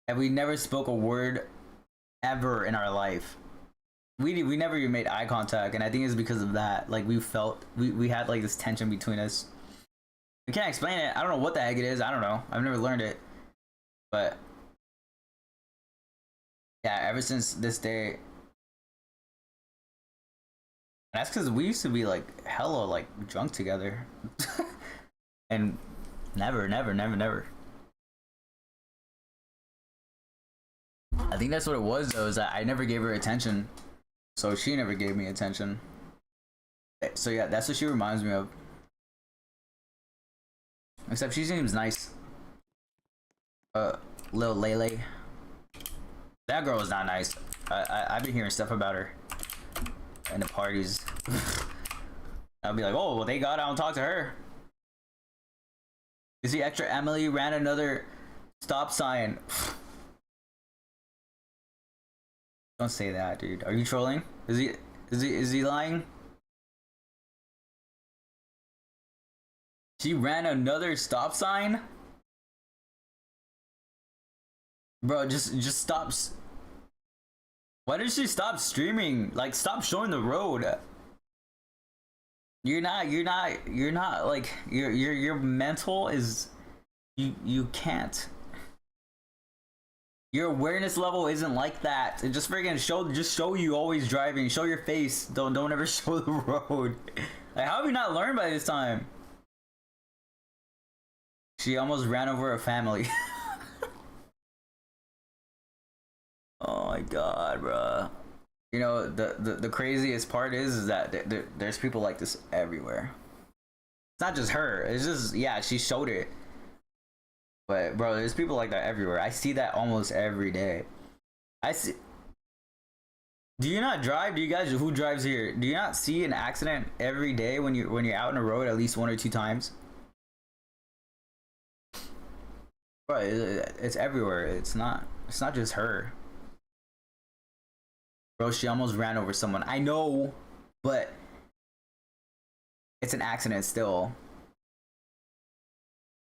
and we never spoke a word ever in our life. We never even made eye contact, and I think it's because of that. Like we had like this tension between us. We can't explain it. I don't know what the heck it is. I don't know. I've never learned it. But yeah, ever since this day. That's because we used to be like hella like drunk together. And never. I think that's what it was though, is that I never gave her attention. So she never gave me attention. So yeah, that's what she reminds me of. Except she seems nice. Lil Lele. That girl was not nice. I've been hearing stuff about her in the parties. I'll be like, oh, well, they got out and talked to her. You see, extra Emily ran another stop sign. Don't say that, dude. Are you trolling? Is he lying? She ran another stop sign? Bro, just stops. Why did she stop streaming? Like, stop showing the road. You're not like your mental is you can't. Your awareness level isn't like that. It just freaking show you always driving. Show your face. Don't ever show the road. Like, how have you not learned by this time? She almost ran over a family. Oh my god, bro. You know, the craziest part is that there's people like this everywhere. It's not just her. It's just, yeah, she showed it. But bro, there's people like that everywhere. I see that almost every day. I see. Do you not drive? Do you guys, who drives here? Do you not see an accident every day when you're out on the road at least 1 or 2 times? Bro, it's everywhere. It's not just her. Bro, she almost ran over someone. I know, but it's an accident still.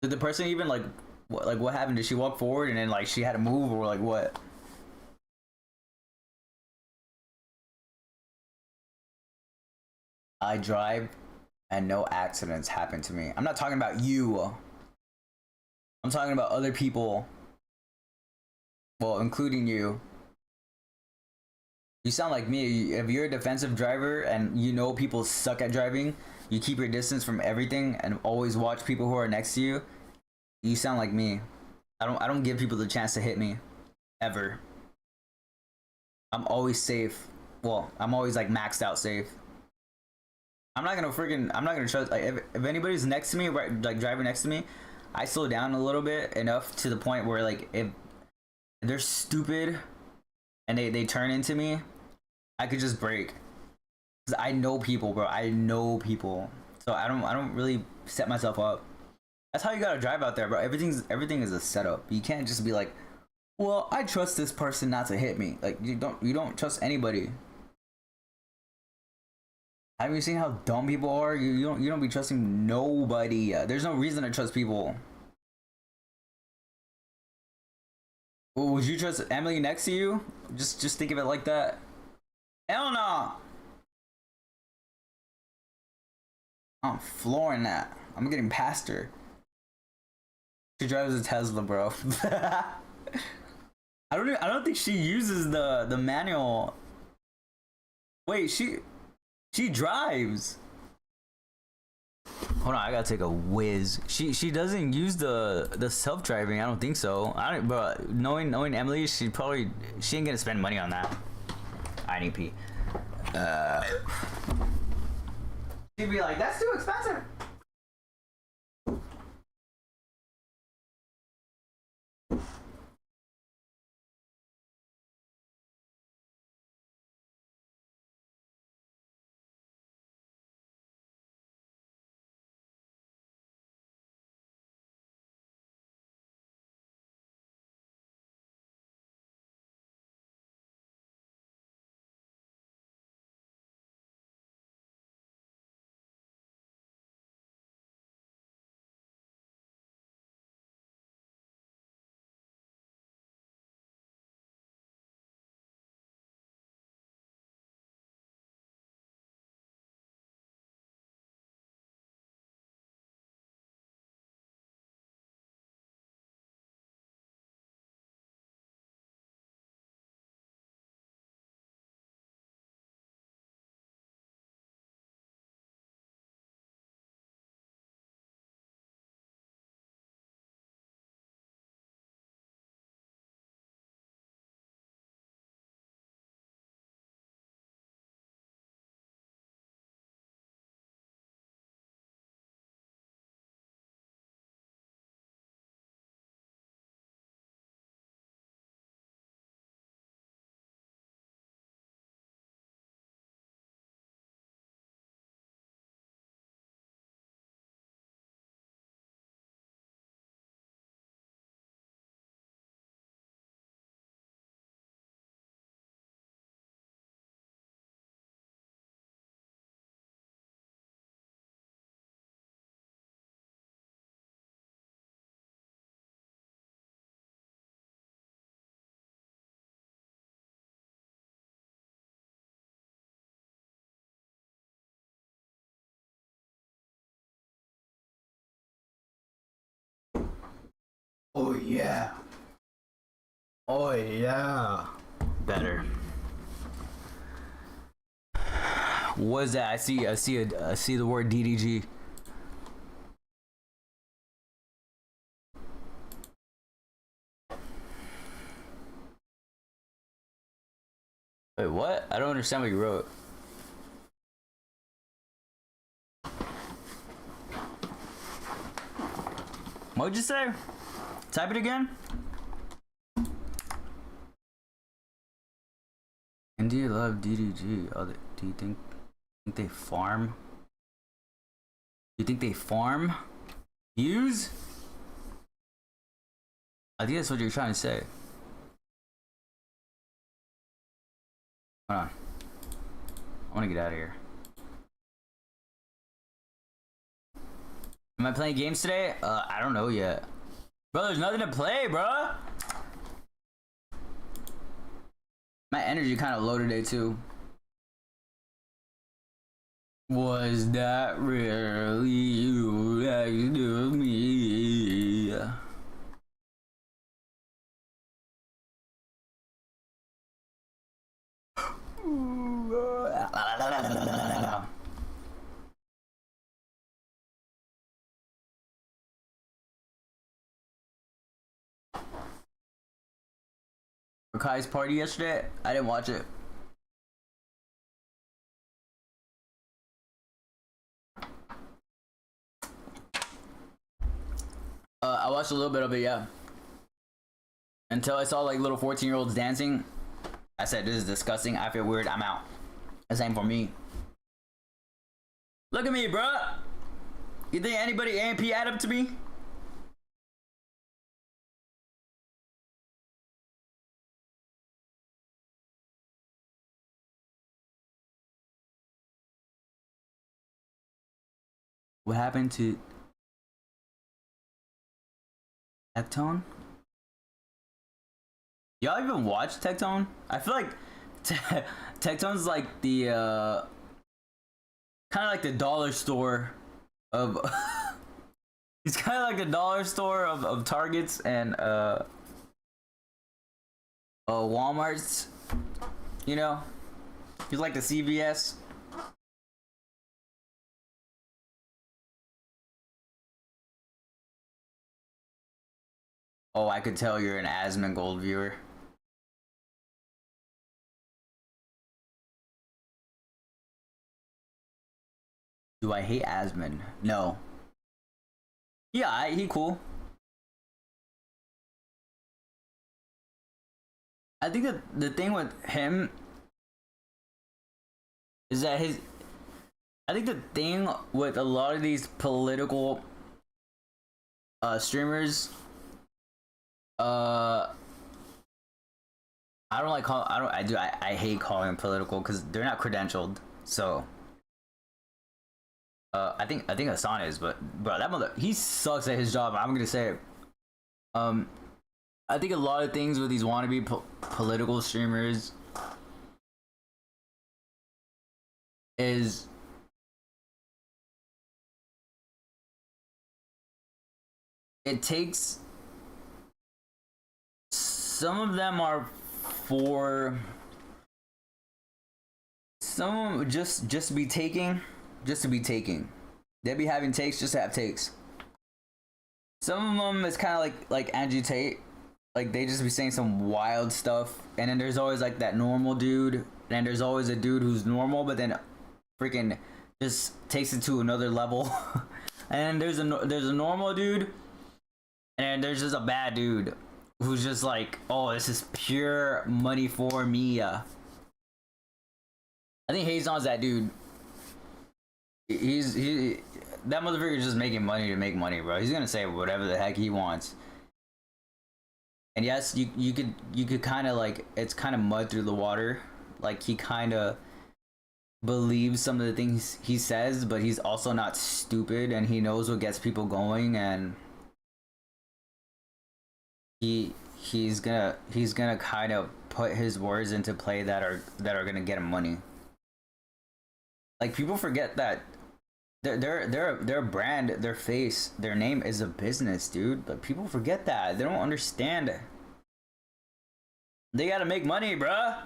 Did the person even what happened? Did she walk forward and then like she had to move or like what? I drive and no accidents happen to me. I'm not talking about you. I'm talking about other people. Well, including you. You sound like me. If you're a defensive driver and you know people suck at driving, you keep your distance from everything and always watch people who are next to you. You sound like me. I don't give people the chance to hit me ever. I'm always safe. Well, I'm always like maxed out safe. I'm not gonna trust like if anybody's next to me, right, like driving next to me, I slow down a little bit enough to the point where like if they're stupid and they turn into me, I could just brake. Cause I know people, bro. I know people. So I don't really set myself up. That's how you gotta drive out there, bro. Everything is a setup. You can't just be like, well, I trust this person not to hit me. Like you don't trust anybody. Have you seen how dumb people are? You don't be trusting nobody. There's no reason to trust people. Well, would you trust Emily next to you? Just think of it like that. Hell no. I'm flooring that. I'm getting past her. She drives a Tesla, bro. I don't think she uses the manual. Wait, she drives. Hold on, I gotta take a whiz. She doesn't use the self driving. I don't think so. I don't, bro. Knowing Emily, she ain't gonna spend money on that. I need pee. She'd be like, that's too expensive. Oh yeah. Oh yeah. Better. What is that? I see the word DDG. Wait, what? I don't understand what you wrote. What'd you say? Type it again. India love DDG. Oh, do you think they farm? You think they farm? Use? I think that's what you're trying to say. Hold on. I want to get out of here. Am I playing games today? I don't know yet. Bro, there's nothing to play, bro. My energy kind of low today too. Was that really you next to me? Kai's party yesterday? I didn't watch it. I watched a little bit of it, yeah. Until I saw like little 14-year-olds dancing. I said, this is disgusting. I feel weird. I'm out. The same for me. Look at me, bruh. You think anybody AMP add up to me? What happened to Tectone? Y'all even watch Tectone? I feel like Tectone's like the kind of like the dollar store of he's kind of like the dollar store of Targets and Walmart's, you know? He's like the CVS. Oh, I could tell you're an Asmongold viewer. Do I hate Asmon? No. Yeah, he cool. I think that the thing with him is that I think the thing with a lot of these political streamers, I don't like call I hate calling them political because they're not credentialed. So I think Hassan is, but bro, that mother, he sucks at his job. I'm gonna say it. I think a lot of things with these wannabe political streamers is it takes, some of them are for some just to be taking, they'd be having takes just to have takes. Some of them is kind of like Angie Tate, like they just be saying some wild stuff, and then there's always like that normal dude, and there's always a dude who's normal but then freaking just takes it to another level. And there's a normal dude, and there's just a bad dude who's just like, oh, this is pure money for me. I think Hazon's that dude. That motherfucker is just making money to make money, bro. He's gonna say whatever the heck he wants. And yes, you could kind of like, it's kind of mud through the water. Like he kind of believes some of the things he says, but he's also not stupid, and he knows what gets people going, and he's gonna kind of put his words into play that are gonna get him money. Like people forget that their brand, their face, their name is a business, dude. But people forget that. They don't understand. They gotta make money, bruh.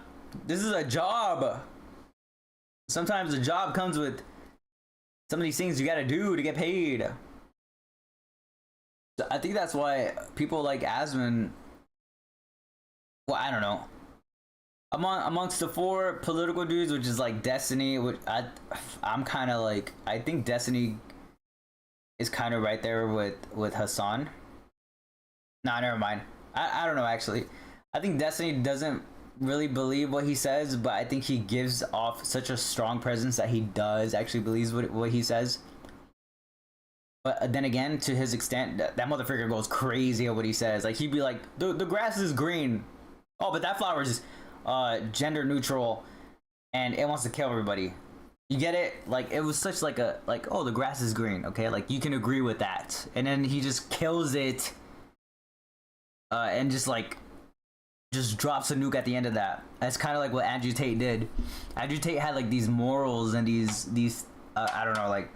This is a job. Sometimes a job comes with some of these things you gotta do to get paid. So I think that's why people like Asmon, well, I don't know. Amongst the four political dudes, which is like Destiny, which I'm kind of like, I think Destiny is kind of right there with Hassan. Nah, never mind. I don't know, actually. I think Destiny doesn't really believe what he says, but I think he gives off such a strong presence that he does actually believes what he says. But then again, to his extent, that motherfucker goes crazy at what he says. Like he'd be like, the grass is green. Oh, but that flower is gender neutral, and it wants to kill everybody. You get it? Like it was such like a like, oh, the grass is green. Okay, like you can agree with that, and then he just kills it, and just drops a nuke at the end of that. That's kind of like what Andrew Tate did. Andrew Tate had like these morals and these I don't know, like,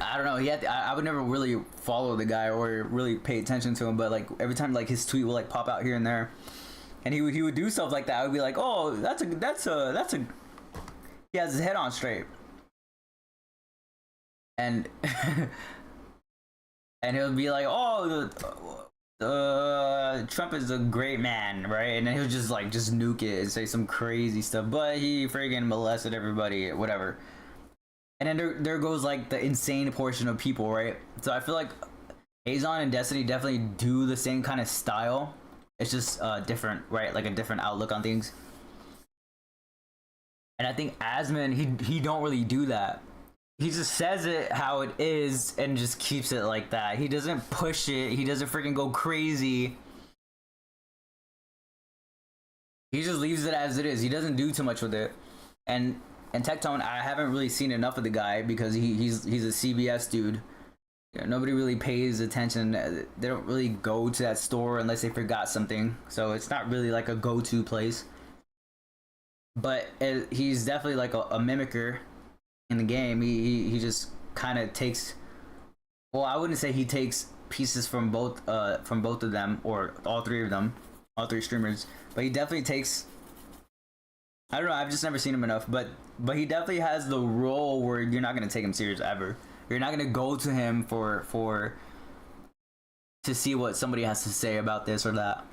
I don't know. He had I would never really follow the guy or really pay attention to him, but like every time like his tweet would like pop out here and there, and he would do stuff like that. I would be like, oh, that's a he has his head on straight, and and he'll be like, oh, Trump is a great man, right? And then he'll just like just nuke it and say some crazy stuff, but he friggin' molested everybody, whatever. And then there goes like the insane portion of people, right? So I feel like Hazon and Destiny definitely do the same kind of style. It's just different, right? Like a different outlook on things. And I think Asman, he don't really do that. He just says it how it is and just keeps it like that. He doesn't push it. He doesn't freaking go crazy. He just leaves it as it is. He doesn't do too much with it. And Tectone, I haven't really seen enough of the guy because he's a CBS dude. You know, nobody really pays attention. They don't really go to that store unless they forgot something. So it's not really like a go-to place. But he's definitely like a mimicker in the game. He just kind of takes. Well, I wouldn't say he takes pieces from both of them or all three of them, all three streamers. But he definitely takes. I don't know. I've just never seen him enough, but he definitely has the role where you're not gonna take him serious ever. You're not gonna go to him for to see what somebody has to say about this or that.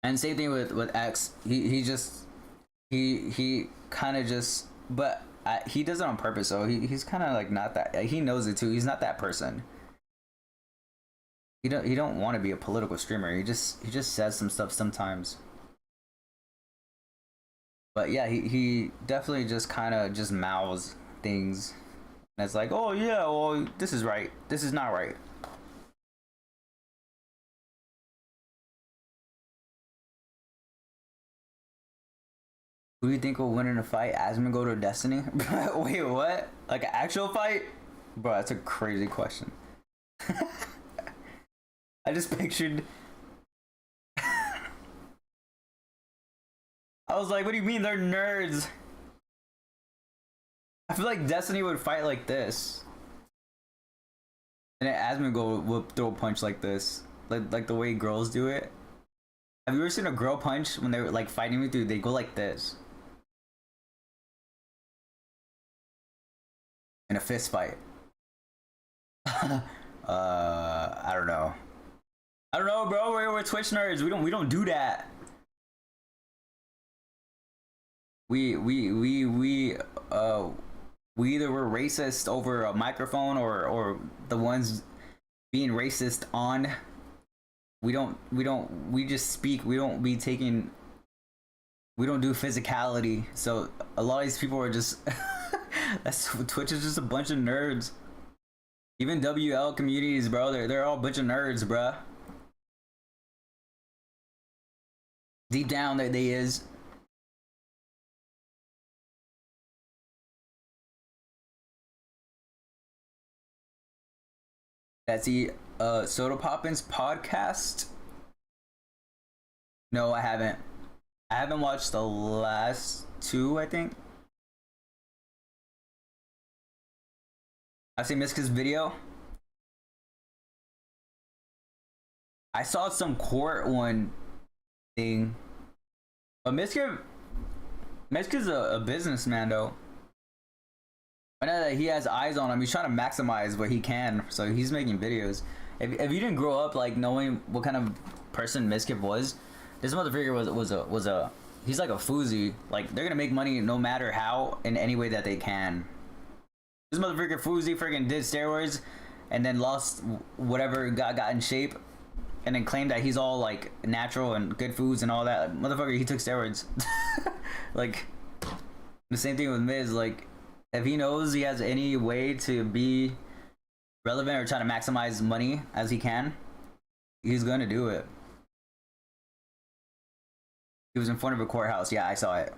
And same thing with X. He kind of just, but he does it on purpose. So he's kind of like not that. He knows it too. He's not that person. He don't want to be a political streamer. He just says some stuff sometimes. But yeah, he definitely just kind of just mouths things. And it's like, oh yeah, well, this is right. This is not right. Who do you think will win in a fight? Asman go to Destiny? Wait, what? Like an actual fight? Bro, that's a crazy question. I just pictured... I was like, what do you mean they're nerds? I feel like Destiny would fight like this. And then Asman would throw a punch like this. Like the way girls do it. Have you ever seen a girl punch when they're like fighting with you? They go like this. In a fist fight. I don't know. I don't know, bro. We're Twitch nerds. We don't do that. We either were racist over a microphone or the ones being racist on. We just speak. We don't do physicality. So a lot of these people are just Twitch is just a bunch of nerds. Even WL communities, bro, they're all a bunch of nerds, bruh. Deep down they is. That's the Soda Poppins podcast. No, I haven't. I haven't watched the last two, I think. I've seen Miska's video. I saw some court one thing. But Miska's a businessman though. I know that he has eyes on him. He's trying to maximize what he can, so he's making videos. If you didn't grow up like knowing what kind of person Miskip was, this motherfucker was a he's like a Fuzi. Like they're gonna make money no matter how, in any way that they can. This motherfucker Fuzi freaking did steroids, and then lost whatever got in shape, and then claimed that he's all like natural and good foods and all that. Motherfucker, he took steroids. Like the same thing with Miz, like. if he knows he has any way to be relevant or try to maximize money as he can, he's gonna do it. He was in front of a courthouse. Yeah, I saw it.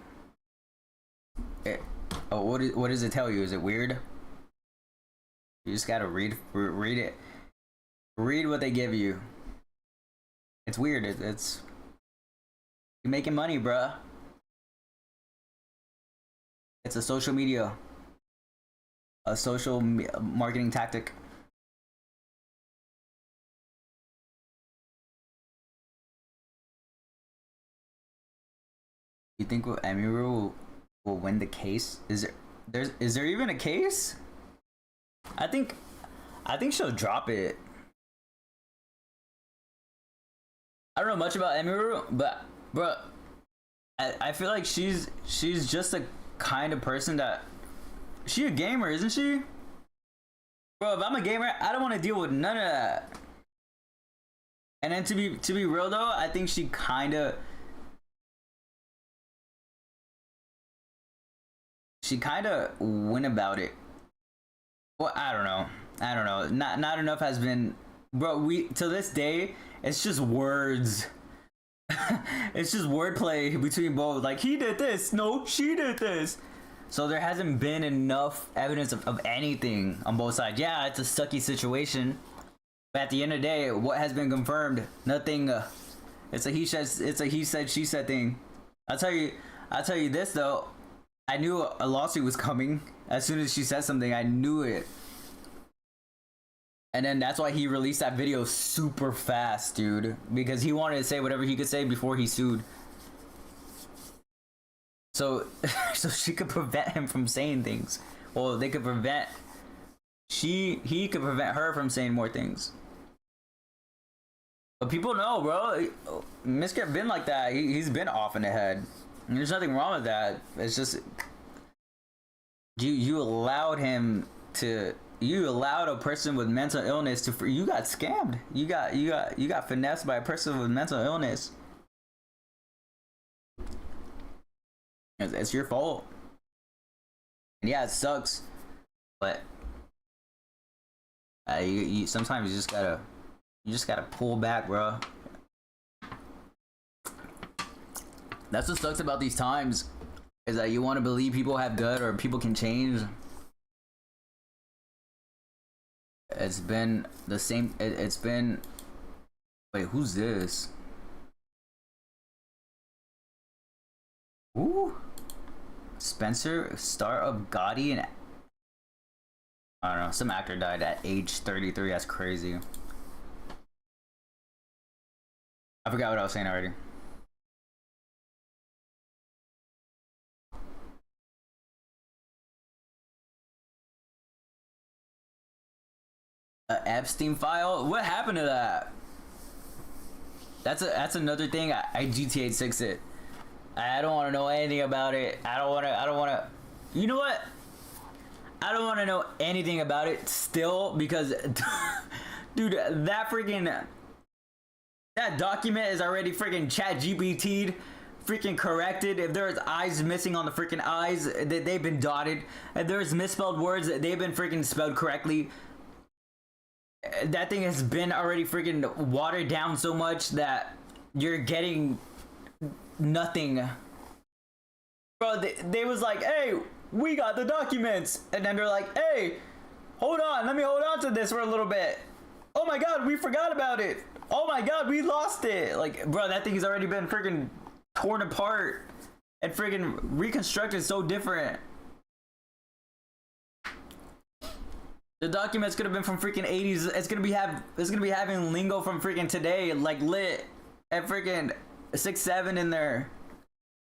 Oh, what does it tell you? Is it weird? You just gotta read it. Read what they give you. It's weird. It's you're making money, bruh. It's a social media, a social marketing tactic. You think Emiru will win the case? Is there even a case? I think she'll drop it. I don't know much about Emiru, but bro, I feel like she's just a kind of person that she a gamer, isn't she? Bro, if I'm a gamer, I don't want to deal with none of that. And then to be real though, I think she kind of went about it. Well, I don't know. Not enough has been, bro. We to this day, it's just words. It's just wordplay between both. Like he did this, no, she did this. So there hasn't been enough evidence of anything on both sides. Yeah, it's a sucky situation, but at the end of the day, what has been confirmed? Nothing. It's a he said she said thing. I'll tell you this though. I knew a lawsuit was coming as soon as she said something. I knew it. And then that's why he released that video super fast, dude. Because he wanted to say whatever he could say before he sued. So, so she could prevent him from saying things. Well, they could prevent... He could prevent her from saying more things. But people know, bro. Misker been like that. He's been off in the head. And there's nothing wrong with that. It's just... You allowed him to... You allowed a person with mental illness to... You got scammed. You got finessed by a person with mental illness. It's your fault. And yeah, it sucks. But... you sometimes you just gotta pull back, bro. That's what sucks about these times, is that you want to believe people have good or people can change. It's been the same. It's been. Wait, who's this? Ooh, Spencer, star of Gotti, and I don't know. Some actor died at age 33. That's crazy. I forgot what I was saying already. Epstein file? What happened to that? That's another thing. I GTA 6 it. I don't want to know anything about it. I don't want to. You know what? I don't want to know anything about it still because, dude, that document is already freaking chat GPT'd, freaking corrected. If there's eyes missing on the freaking eyes, they've been dotted. If there's misspelled words, they've been freaking spelled correctly. That thing has been already freaking watered down so much that you're getting nothing. Bro, they was like, hey, we got the documents. And then they're like, hey, hold on, let me hold on to this for a little bit. Oh my god, we forgot about it. Oh my god, we lost it. Like, bro, that thing has already been freaking torn apart and freaking reconstructed so different. The documents could have been from freaking 80s. It's gonna be having lingo from freaking today, like lit and freaking 6-7 in there.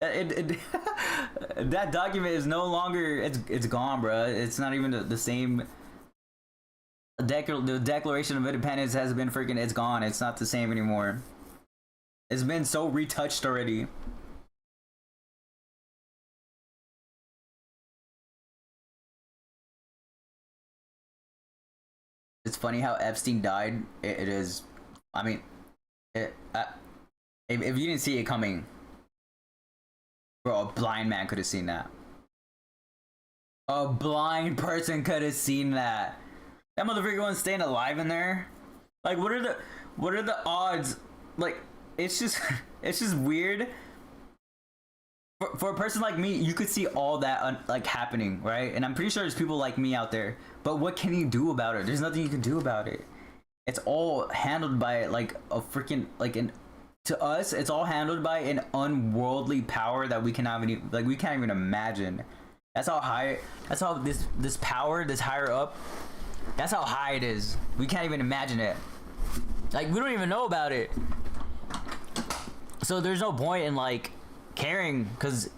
That document is no longer. It's gone, bro. It's not even the same. The Declaration of Independence has been freaking. It's gone. It's not the same anymore. It's been so retouched already. It's funny how Epstein died. It is. I mean, if you didn't see it coming, bro, a blind man could have seen that. A blind person could have seen that. That motherfucker wasn't staying alive in there. Like, what are the odds? Like, it's just it's just weird. For a person like me, you could see all that like happening, right? And I'm pretty sure there's people like me out there. But what can you do about it? There's nothing you can do about it. It's all handled by like a freaking like an to us. It's all handled by an unworldly power that we cannot even like we can't even imagine. That's how high. That's how this power, this higher up. That's how high it is. We can't even imagine it. Like we don't even know about it. So there's no point in like caring, because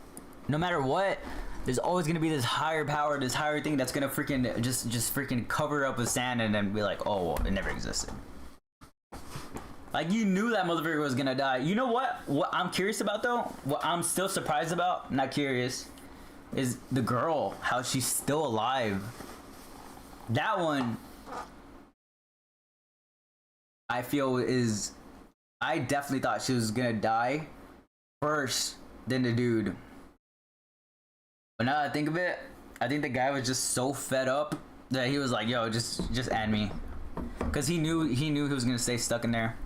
no matter what, there's always gonna be this higher power, this higher thing that's gonna freaking just freaking cover it up with sand and then be like, oh, well, it never existed. Like you knew that motherfucker was gonna die. You know what? What I'm curious about though, what I'm still surprised about, not curious, is the girl, how she's still alive. That one, I feel is, I definitely thought she was gonna die first than the dude. But now that I think of it, I think the guy was just so fed up that he was like, yo, just end me. Cause he knew he was gonna stay stuck in there.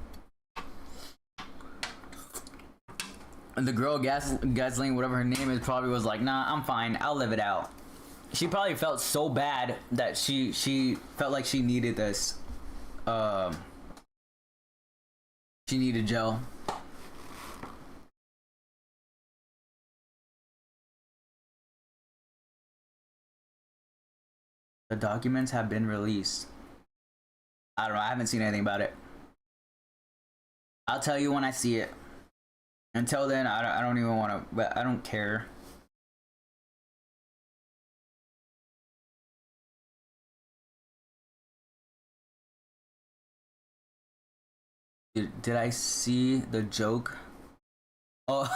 And the girl Gasling, whatever her name is, probably was like, nah, I'm fine, I'll live it out. She probably felt so bad that she felt like she needed this. She needed gel. The documents have been released. I don't know. I haven't seen anything about it. I'll tell you when I see it. Until then, I don't even want to. But I don't care. Did I see the joke? Oh,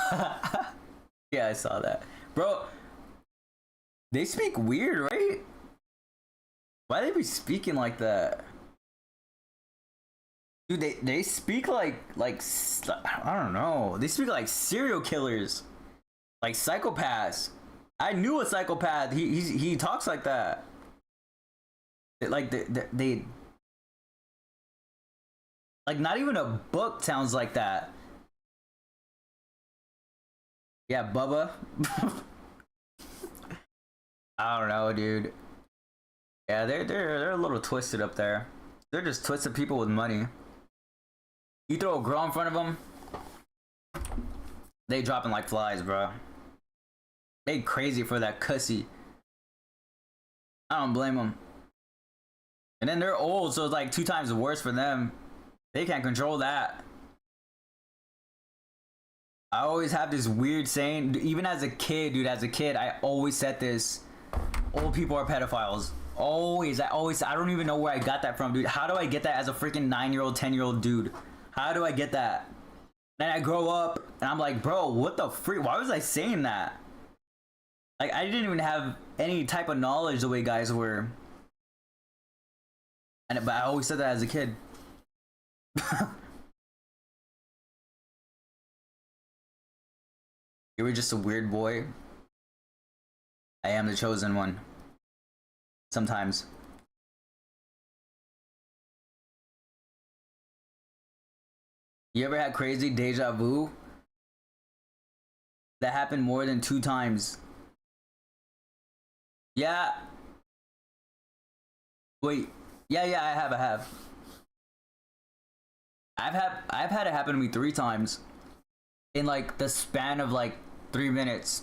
yeah, I saw that, bro. They speak weird, right? Why they be speaking like that? Dude, they speak like I don't know. They speak like serial killers, like psychopaths. I knew a psychopath. He talks like that. Like they like not even a book sounds like that. Yeah, Bubba. I don't know, dude. Yeah, they're a little twisted up there. They're just twisted people with money. You throw a girl in front of them, they dropping like flies, bro. They crazy for that cussy. I don't blame them. And then they're old, so it's like 2 times worse for them. They can't control that. I always have this weird saying, even as a kid, dude, as a kid, I always said this: old people are pedophiles. Always, I don't even know where I got that from, dude. How do I get that as a freaking 9-year-old, 10-year-old dude? How do I get that? Then I grow up and I'm like, bro, what the freak? Why was I saying that? Like, I didn't even have any type of knowledge the way guys were. But I always said that as a kid. You were just a weird boy. I am the chosen one. Sometimes. You ever had crazy deja vu? That happened more than 2 times. Yeah. Wait. Yeah, I have. I've had it happen to me 3 times. In like the span of like 3 minutes.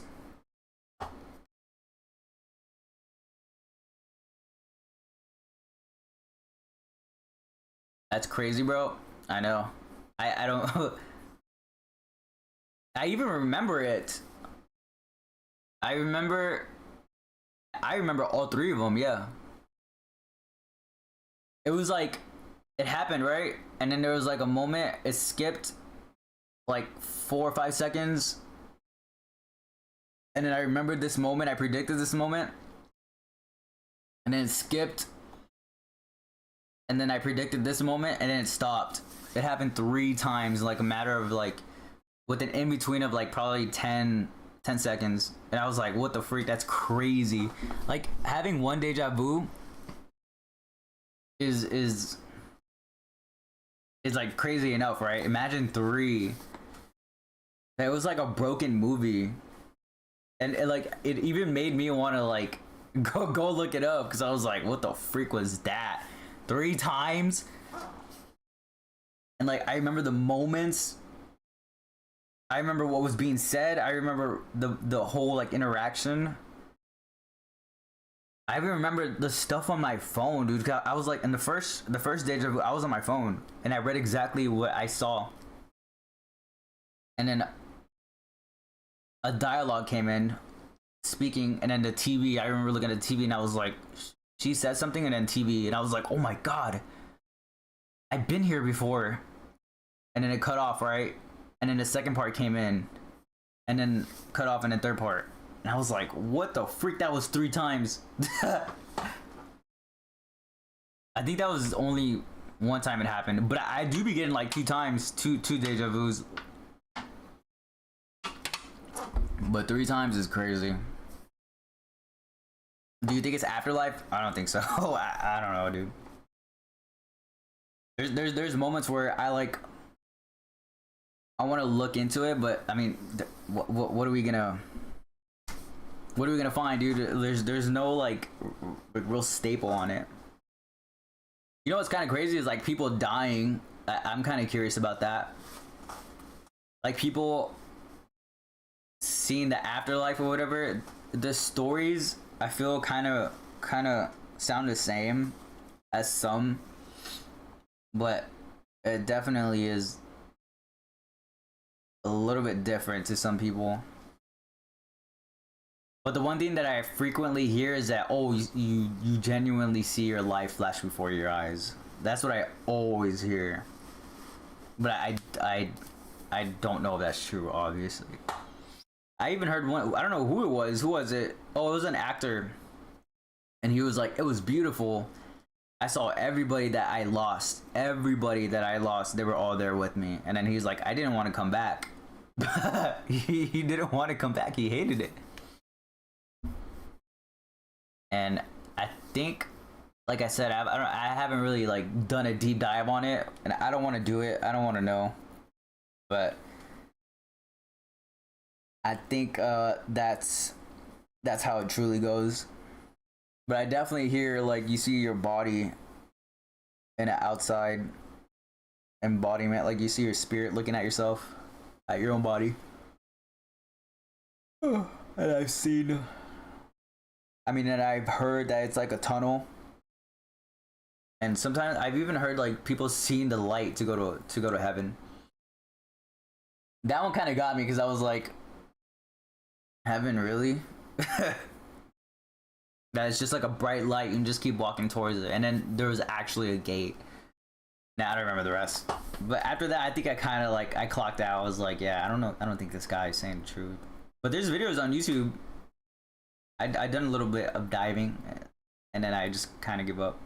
That's crazy, bro. I know. I don't. I even remember it. I remember all 3 of them. Yeah. It was like it happened, right? And then there was like a moment. It skipped like 4 or 5 seconds. And then I remembered this moment. I predicted this moment. And then it skipped. And then I predicted this moment, and then it stopped. It happened 3 times, like a matter of like, with an in between of like probably 10 10 seconds, and I was like, what the freak? That's crazy. Like having one deja vu is like crazy enough, right? Imagine three. It was like a broken movie, and it even made me want to like go look it up, because I was like, what the freak was that? 3 times. And like I remember the moments, I remember what was being said, I remember the whole like interaction. I even remember the stuff on my phone, dude. I was like, in the first deja vu, I was on my phone and I read exactly what I saw. And then a dialogue came in speaking, and then the TV, I remember looking at the TV and I was like, she said something, and then TV, and I was like, oh my god, I've been here before. And then it cut off, right? And then the second part came in, and then cut off in the third part. And I was like, what the freak? That was 3 times. I think that was only one time it happened, but I do be getting like 2 times, two deja vus. But 3 times is crazy. Do you think it's afterlife? I don't think so. I don't know, dude. There's moments where I want to look into it, but I mean, what are we gonna find, dude? There's no like real staple on it. You know what's kind of crazy is like people dying. I'm kind of curious about that. Like people seeing the afterlife or whatever. The stories I feel kind of sound the same as some, but it definitely is a little bit different to some people. But the one thing that I frequently hear is that, oh, you genuinely see your life flash before your eyes. That's what I always hear. But I don't know if that's true, obviously. I even heard one, I don't know who it was. Who was it? Oh, it was an actor. And he was like, it was beautiful. I saw everybody that I lost. Everybody that I lost, they were all there with me. And then he's like, I didn't want to come back. he didn't want to come back. He hated it. And I think, like I said, I haven't really like done a deep dive on it, and I don't want to do it. I don't want to know, but I think that's how it truly goes. But I definitely hear like you see your body in an outside embodiment, like you see your spirit looking at yourself, at your own body. And I've seen, I mean, and I've heard that it's like a tunnel. And sometimes I've even heard like people seeing the light to go to heaven. That one kind of got me, because I was like, heaven, really? That it's just like a bright light, you can just keep walking towards it. And then there was actually a gate. Now I don't remember the rest. But after that, I think I kind of like, I clocked out. I was like, yeah, I don't think this guy is saying the truth. But there's videos on YouTube. I done a little bit of diving, and then I just kind of give up.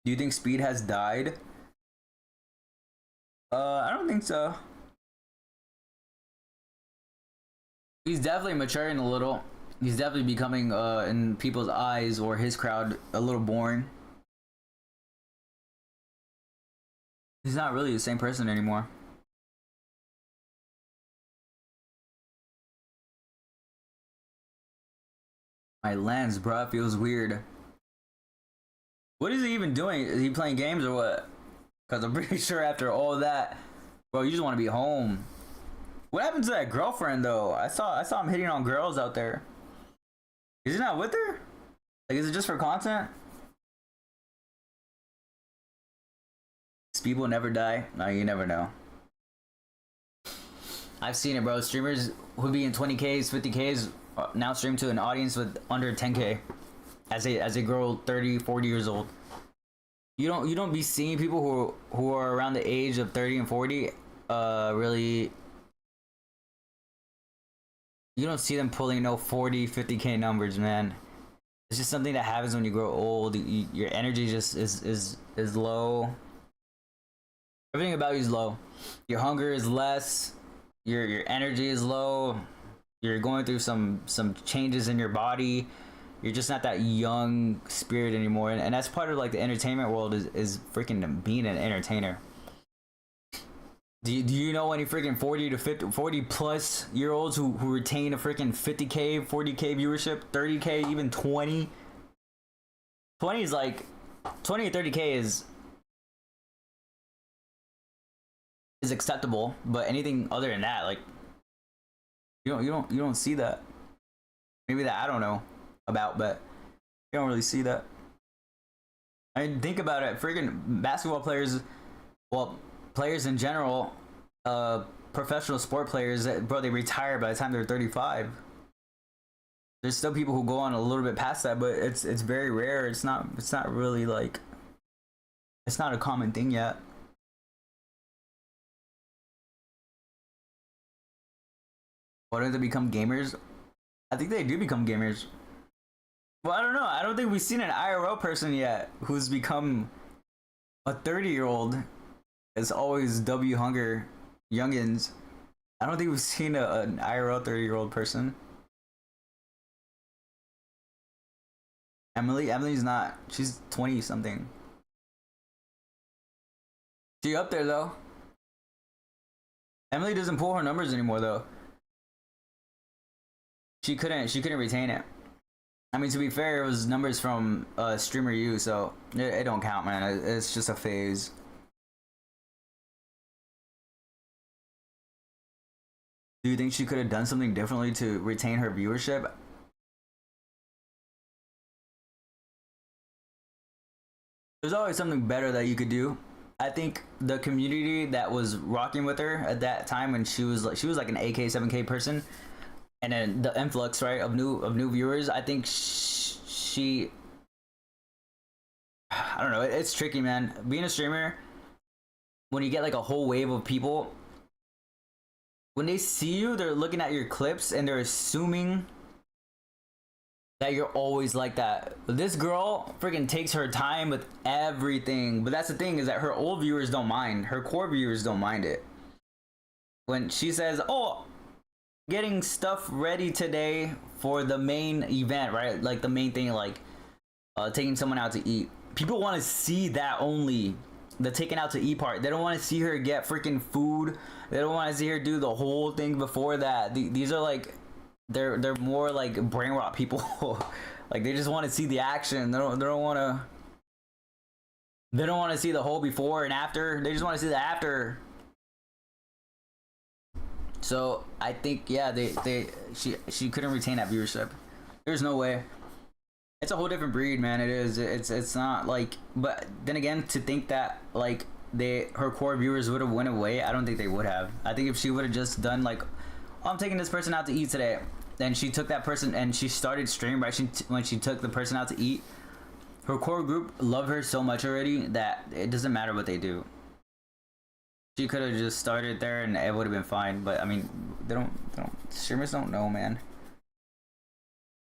Do you think Speed has died? I don't think so. He's definitely maturing a little. He's definitely becoming, in people's eyes or his crowd, a little boring. He's not really the same person anymore. My lens, bro, feels weird. What is he even doing? Is he playing games or what? Because I'm pretty sure after all that, bro, you just want to be home. What happened to that girlfriend though? I saw him hitting on girls out there. Is he not with her? Like, is it just for content? Speed will never die. No, you never know. I've seen it, bro. Streamers who be in 20Ks, 50Ks now stream to an audience with under 10K as they grow 30, 40 years old. You don't be seeing people who are around the age of 30 and 40 really. You don't see them pulling no 40, 50K numbers, man. It's just something that happens when you grow old. Your energy just is low. Everything about you is low. Your hunger is less. Your energy is low. You're going through some changes in your body. You're just not that young spirit anymore, and that's part of like the entertainment world is freaking being an entertainer. Do you know any freaking 40 to 50, 40 plus year olds who retain a freaking 50K, 40K viewership, 30K, even 20? 20 is like 20 or 30K is acceptable, but anything other than that, like you don't see that. Maybe that I don't know about, but you don't really see that. I mean, think about it. Freaking basketball players, well, players in general, professional sport players, bro, they retire by the time they're 35. There's still people who go on a little bit past that, but it's very rare. It's not really like, it's not a common thing yet. Why don't they become gamers? I think they do become gamers. Well, I don't know. I don't think we've seen an IRL person yet who's become a 30-year-old. It's always W Hunger youngins. I don't think we've seen an IRL 30-year-old person. Emily's not. She's 20 something. She up there though. Emily doesn't pull her numbers anymore though. She couldn't retain it. I mean, to be fair, it was numbers from streamer U, so it don't count, man. It's just a phase. Do you think she could have done something differently to retain her viewership? There's always something better that you could do. I think the community that was rocking with her at that time when she was like an AK 7K person, and then the influx, right, of new viewers, I think she I don't know, it's tricky, man. Being a streamer, when you get like a whole wave of people, when they see you, they're looking at your clips and they're assuming that you're always like that. This girl freaking takes her time with everything, but that's the thing, is that her old viewers don't mind. Her core viewers don't mind it. When she says, "Oh, getting stuff ready today for the main event," right? Like the main thing, like taking someone out to eat. People want to see that only, the taking out to eat part. They don't want to see her get freaking food. They don't want to see her do the whole thing before that. These are like, they're more like brain rot people. Like they just want to see the action. They don't want to see the whole before and after. They just want to see the after. So I think, yeah, she couldn't retain that viewership. There's no way. It's a whole different breed, man. It is. It's not like. But then again, to think that like her core viewers would have went away, I don't think they would have. I think if she would have just done like, "Oh, I'm taking this person out to eat today," then she took that person and she started stream, right? When she took the person out to eat, her core group love her so much already that it doesn't matter what they do. She could have just started there and it would have been fine. But I mean, they don't. Streamers don't know, man.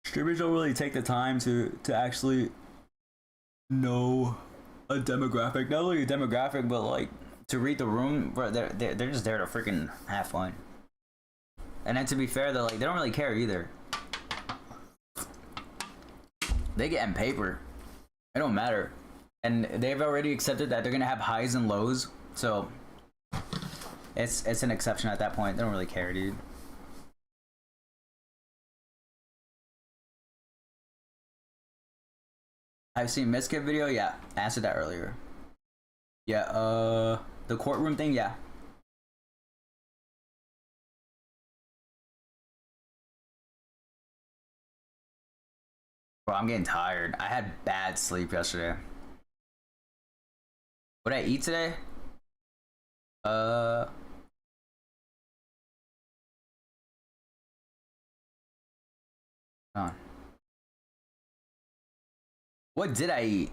Streamers don't really take the time to actually know a demographic. Not only a demographic, but like to read the room. Bro, they're just there to freaking have fun. And then to be fair, though, like they don't really care either. They get in paper. It don't matter. And they've already accepted that they're gonna have highs and lows. So it's an exception at that point. They don't really care, dude. I've seen Miskit video. Yeah, I answered that earlier. Yeah, the courtroom thing. Yeah. Bro, I'm getting tired. I had bad sleep yesterday. What did I eat today? Hold on. What did I eat?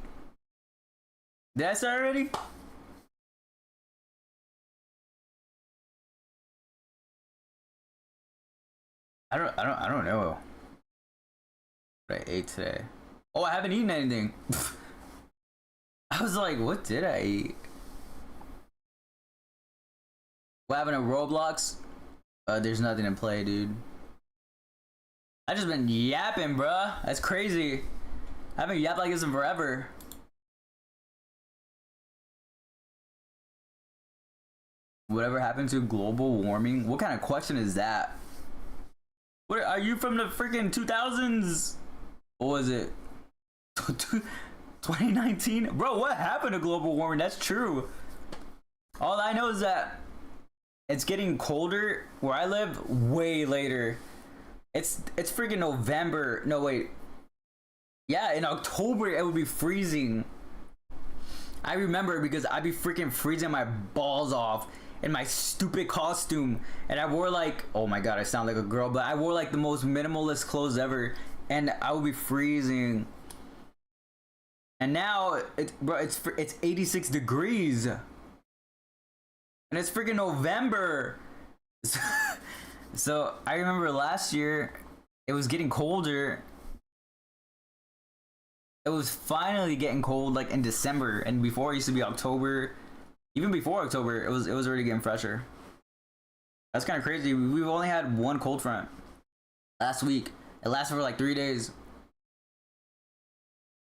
Did I start already? I don't know what I ate today. Oh, I haven't eaten anything. I was like, what did I eat? What happened to Roblox? There's nothing in play, dude. I just been yapping, bruh. That's crazy. I haven't yapped like this in forever. Whatever happened to global warming? What kind of question is that? What are you from the freaking 2000s? What was it? 2019? Bro, what happened to global warming? That's true. All I know is that it's getting colder where I live way later. It's freaking November. No, wait. Yeah, in October it would be freezing. I remember because I'd be freaking freezing my balls off in my stupid costume, and I wore like, oh my god, I sound like a girl, but I wore like the most minimalist clothes ever, and I would be freezing. And now it's 86 degrees, and it's freaking November. So I remember last year it was getting colder. It was finally getting cold like in December, and before it used to be October. Even before October, it was already getting fresher. That's kind of crazy. We've only had one cold front last week. It lasted for like 3 days.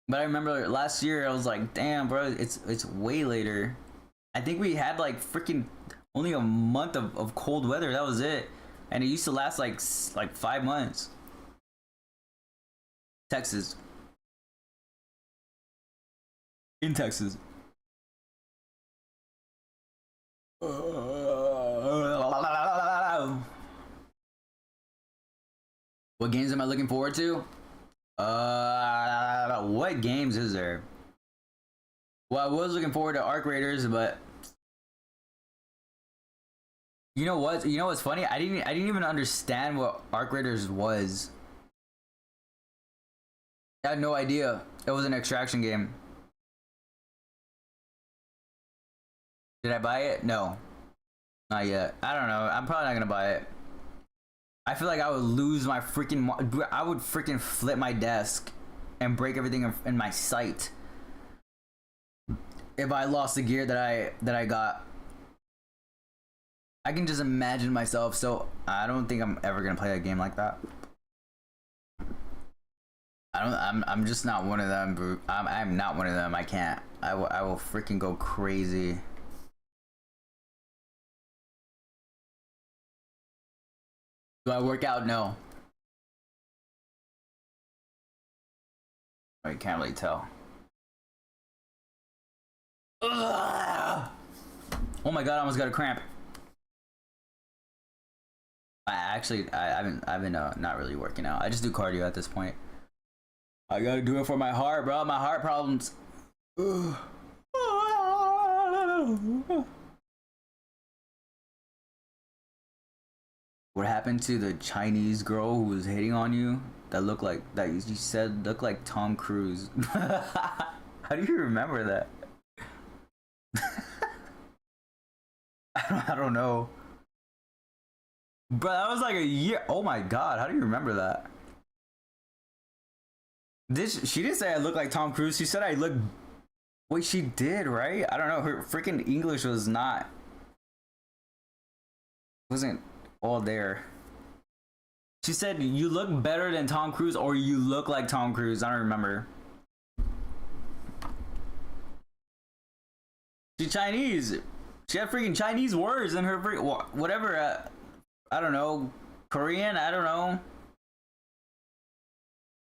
But I remember last year, I was like, damn, bro, it's way later. I think we had like freaking only a month of cold weather. That was it. And it used to last like 5 months. Texas. In Texas. What games am I looking forward to? What games is there? Well, I was looking forward to Arc Raiders, but you know what? You know what's funny? I didn't even understand what Arc Raiders was. I had no idea. It was an extraction game. Did I buy it? No. Not yet. I don't know. I'm probably not gonna buy it. I feel like I would lose my freaking... I would freaking flip my desk and break everything in my sight if I lost the gear that I got. I can just imagine myself, so I don't think I'm ever gonna play a game like that. I'm just not one of them, bro. I'm not one of them. I can't. I will freaking go crazy. Do I work out? No. I can't really tell. Ugh! Oh my god, I almost got a cramp. I've been not really working out. I just do cardio at this point. I gotta do it for my heart, bro. My heart problems. Ugh. What happened to the Chinese girl who was hitting on you? That looked like that you said looked like Tom Cruise. How do you remember that? I don't know. Bro, that was like a year. Oh my god, how do you remember that? She didn't say I look like Tom Cruise. She said I look. Wait, she did, right? I don't know. Her freaking English was not. Wasn't all there. She said you look better than Tom Cruise, or you look like Tom Cruise. I don't remember. She's Chinese. She had freaking Chinese words in her whatever. I don't know. Korean. I don't know.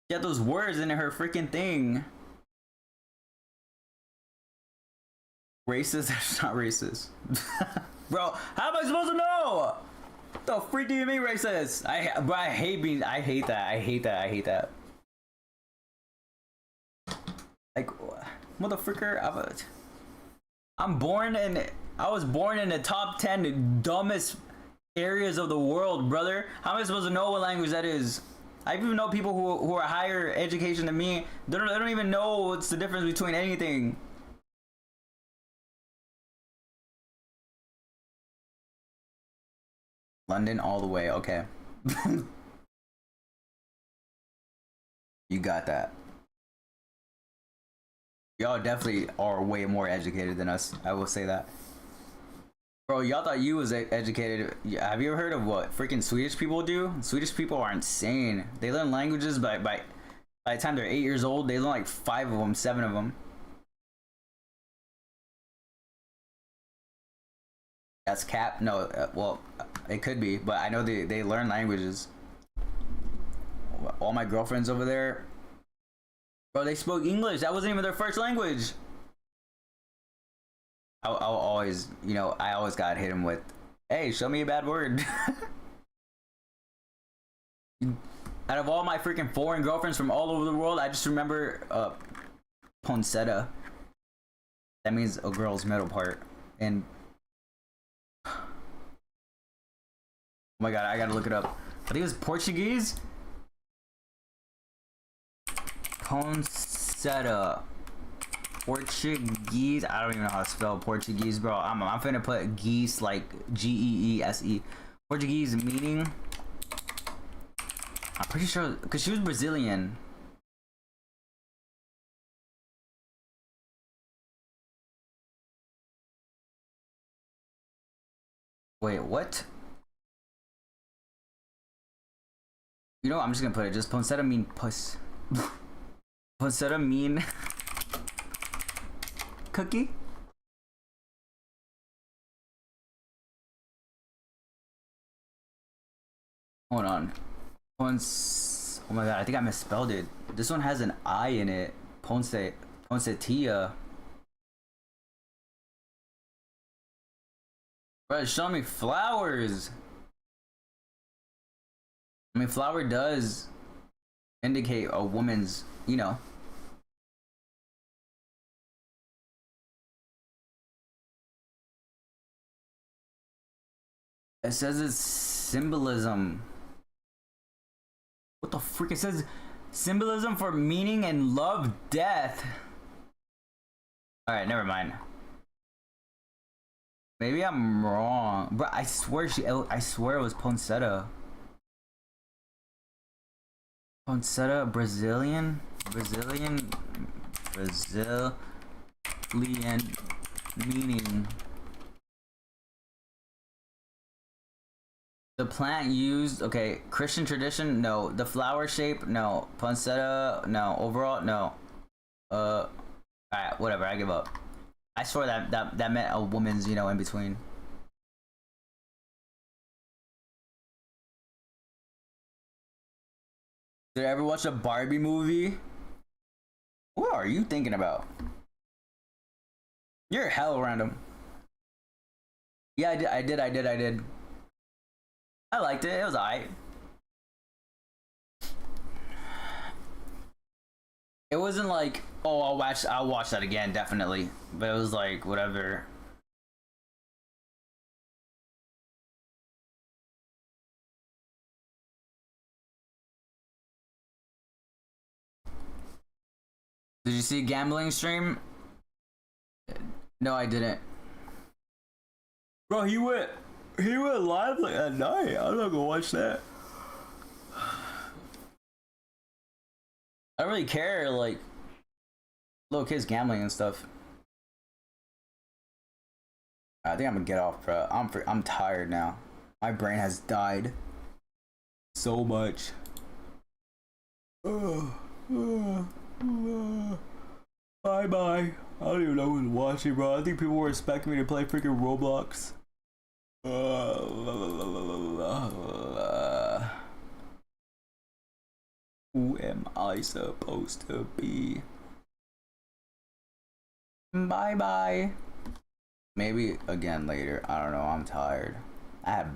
She had those words in her freaking thing. Racist? That's not racist. Bro, how am I supposed to know? What the freak do you mean racist? I hate being. I hate that. I hate that. I hate that. Like, motherfucker. I'm born in. I was born in the top 10 dumbest areas of the world, brother. How am I supposed to know what language that is? I even know people who are higher education than me. They don't even know what's the difference between anything. London all the way, okay. You got that. Y'all definitely are way more educated than us. I will say that. Bro, y'all thought you was educated. Have you ever heard of what freaking Swedish people do? Swedish people are insane. They learn languages by the time they're 8 years old. They learn like 5 of them, 7 of them. That's cap. No, well, it could be, but I know they learn languages. All my girlfriends over there, bro, they spoke English. That wasn't even their first language. I'll always, you know, I always got hit him with, hey, show me a bad word. Out of all my freaking foreign girlfriends from all over the world, I just remember poncetta. That means a girl's middle part. And oh my god, I gotta look it up. I think it was Portuguese. Poncetta. Portuguese. I don't even know how to spell Portuguese, bro. I'm finna put geese like Geese. Portuguese meaning. I'm pretty sure because she was Brazilian. Wait, what? You know what? I'm just gonna put it. Just poncetta mean puss. Poncetta mean cookie. Hold on. Ponce. Oh my god, I think I misspelled it. This one has an I in it. Poncetia. Bro, it's showing me flowers. I mean, flower does indicate a woman's, you know. It says it's symbolism. What the freak? It says symbolism for meaning and love, death. Alright, never mind. Maybe I'm wrong. Bro, I swear I swear it was poncetta. Poncetta, Brazilian meaning. The plant used, okay, Christian tradition, no. The flower shape, no. Poncetta, no. Overall, no. Alright, whatever, I give up. I swear that meant a woman's, you know, in between. Did I ever watch a Barbie movie? What are you thinking about? You're hell random. Yeah, I did. I liked it. It was alright. It wasn't like, oh, I'll watch that again, definitely. But it was like, whatever. Did you see gambling stream? No, I didn't. Bro, he went live like at night. I'm not gonna watch that. I don't really care, like little kids gambling and stuff. I think I'm gonna get off, bro. I'm tired now. My brain has died so much. Bye bye. I don't even know who's watching, bro. I think people were expecting me to play freaking Roblox. Who am I supposed to be? Bye bye. Maybe again later. I don't know. I'm tired. I have